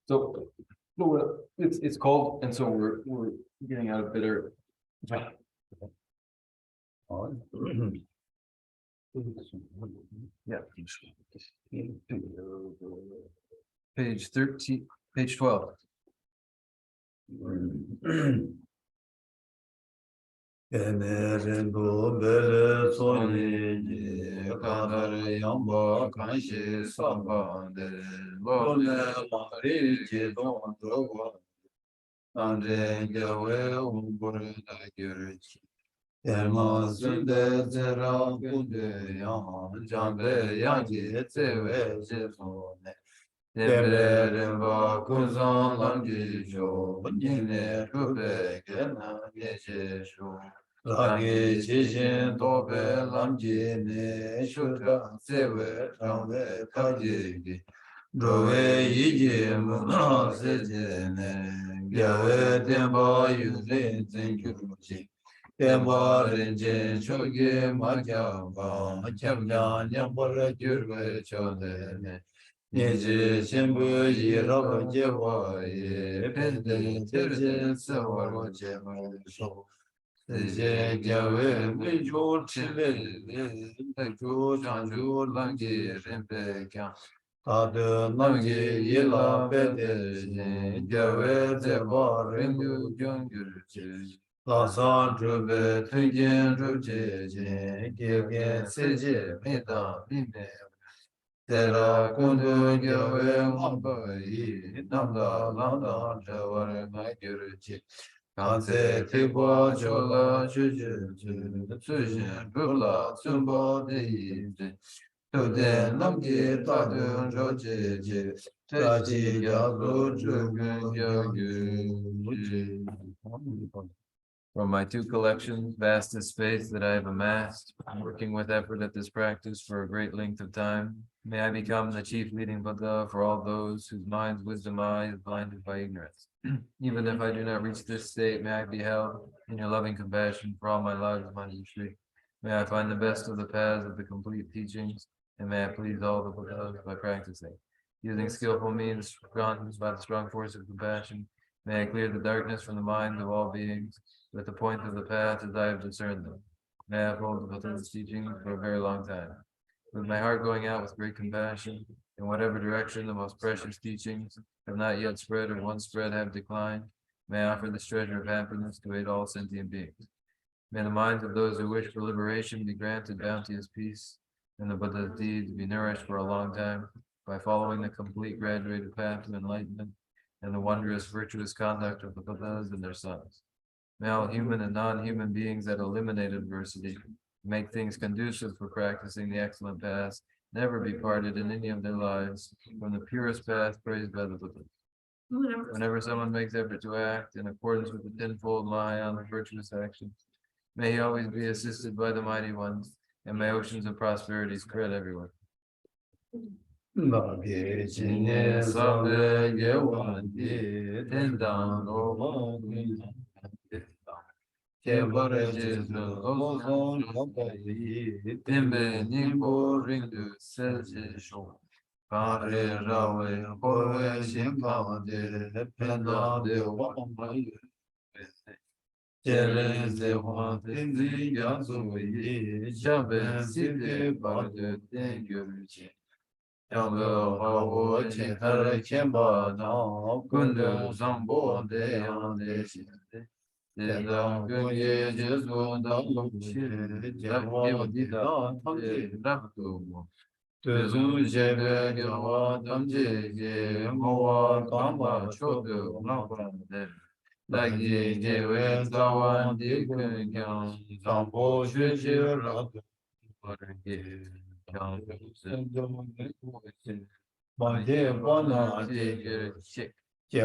Speaker 1: So it's cold, and so we're getting out a bit early. Yeah. Page 13, page 12. Demba kuzan lamji jo, yine rube gena yeje shu. Rangi jishin tobe lamji ne shuta sewe rangwe kajigi. Rowe yiji muna seje ne, gyawe demba yuzin zingyuruji. Demba rinjin shogi magyamba, chamjan nyambara gyurwe chode ne. Nizi shimbu yiraba jewa ye, pende terje sawaro jema so. Seje gyawe minjur chile, tekju chanju langi rinpe kya. Tadu nangi yila pende, gyawe zeba rindu gyongyur che. Lasan drube tujin rubje je, gyege seje meda bime. Tera kundu gyawe mambayi, namda landa jawar magyurji. Kanse tiba chola chuju, tsujin rubla tsumba deyi. Tuden namgi tadun rojeji, traji gyabru chugun gyagyu. From my two collections, vast is space that I have amassed, working with effort at this practice for a great length of time. May I become the chief leading Buddha for all those whose minds, wisdom, eye is blinded by ignorance. Even if I do not reach this state, may I be held in your loving compassion for all my lives, Manjushri. May I find the best of the paths of the complete teachings, and may I please all the Buddhas by practicing. Using skillful means granted by the strong force of compassion, may I clear the darkness from the minds of all beings, with the point of the path as I have discerned them. May I uphold the Buddha's teaching for a very long time. With my heart going out with great compassion, in whatever direction the most precious teachings have not yet spread or once spread have declined, may I offer this treasure of happiness to aid all sentient beings. May the minds of those who wish for liberation be granted bounteous peace, and the Buddha's deeds be nourished for a long time by following the complete graduated path to enlightenment and the wondrous virtuous conduct of the Buddhas and their sons. May all human and non-human beings that eliminate adversity, make things conducive for practicing the excellent paths, never be parted in any of their lives from the purest path praised by the Buddha. Whenever someone makes effort to act in accordance with the tenfold Mahayana of virtuous actions, may he always be assisted by the mighty ones, and may oceans of prosperity spread everywhere. Timbe nimbo rindu selje sho. Pare rawe korwe shimpade penda de wamayu. Jere ze wa tinzi yazu yi jabe side barde den görüce. Yambe hawo çetere kemba na kundu zambo de yande şinde. Deda gönye cezu da lukşi cevva dida tamci rabdu. Tözü cebe geva tamci ge mova kamba çodu nabande. Lagi gewe zawan dikön kyan zambo şüci rabdu. Varge kyan sen Bade bana de çek. I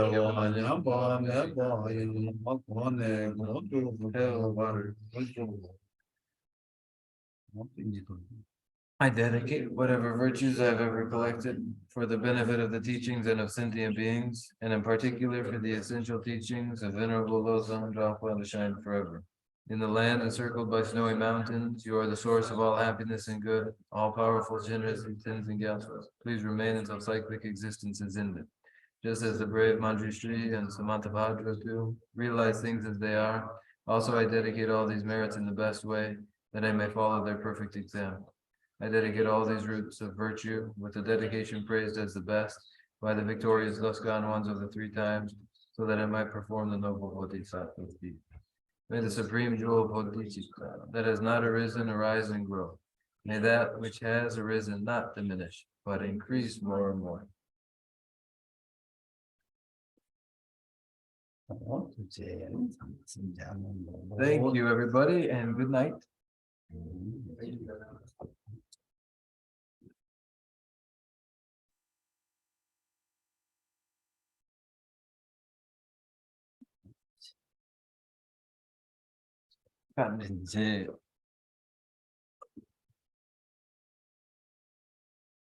Speaker 1: dedicate whatever virtues I have ever collected for the benefit of the teachings and of sentient beings, and in particular for the essential teachings of Venerable Losang Drakpa to shine forever. In the land encircled by snowy mountains, you are the source of all happiness and good, all powerful, generous, and tins and gyatsos. Please remain until cyclic existence is ended. Just as the brave Manjushri and Samantabhadra do, realize things as they are. Also, I dedicate all these merits in the best way, that I may follow their perfect example. I dedicate all these roots of virtue, with the dedication praised as the best, by the victorious thus gone ones of the three times, so that I might perform the noble Boddhisattva deed. May the supreme jewel of Boddhisattva that has not arisen arise and grow. May that which has arisen not diminish, but increase more and more. Thank you, everybody, and good night. 이제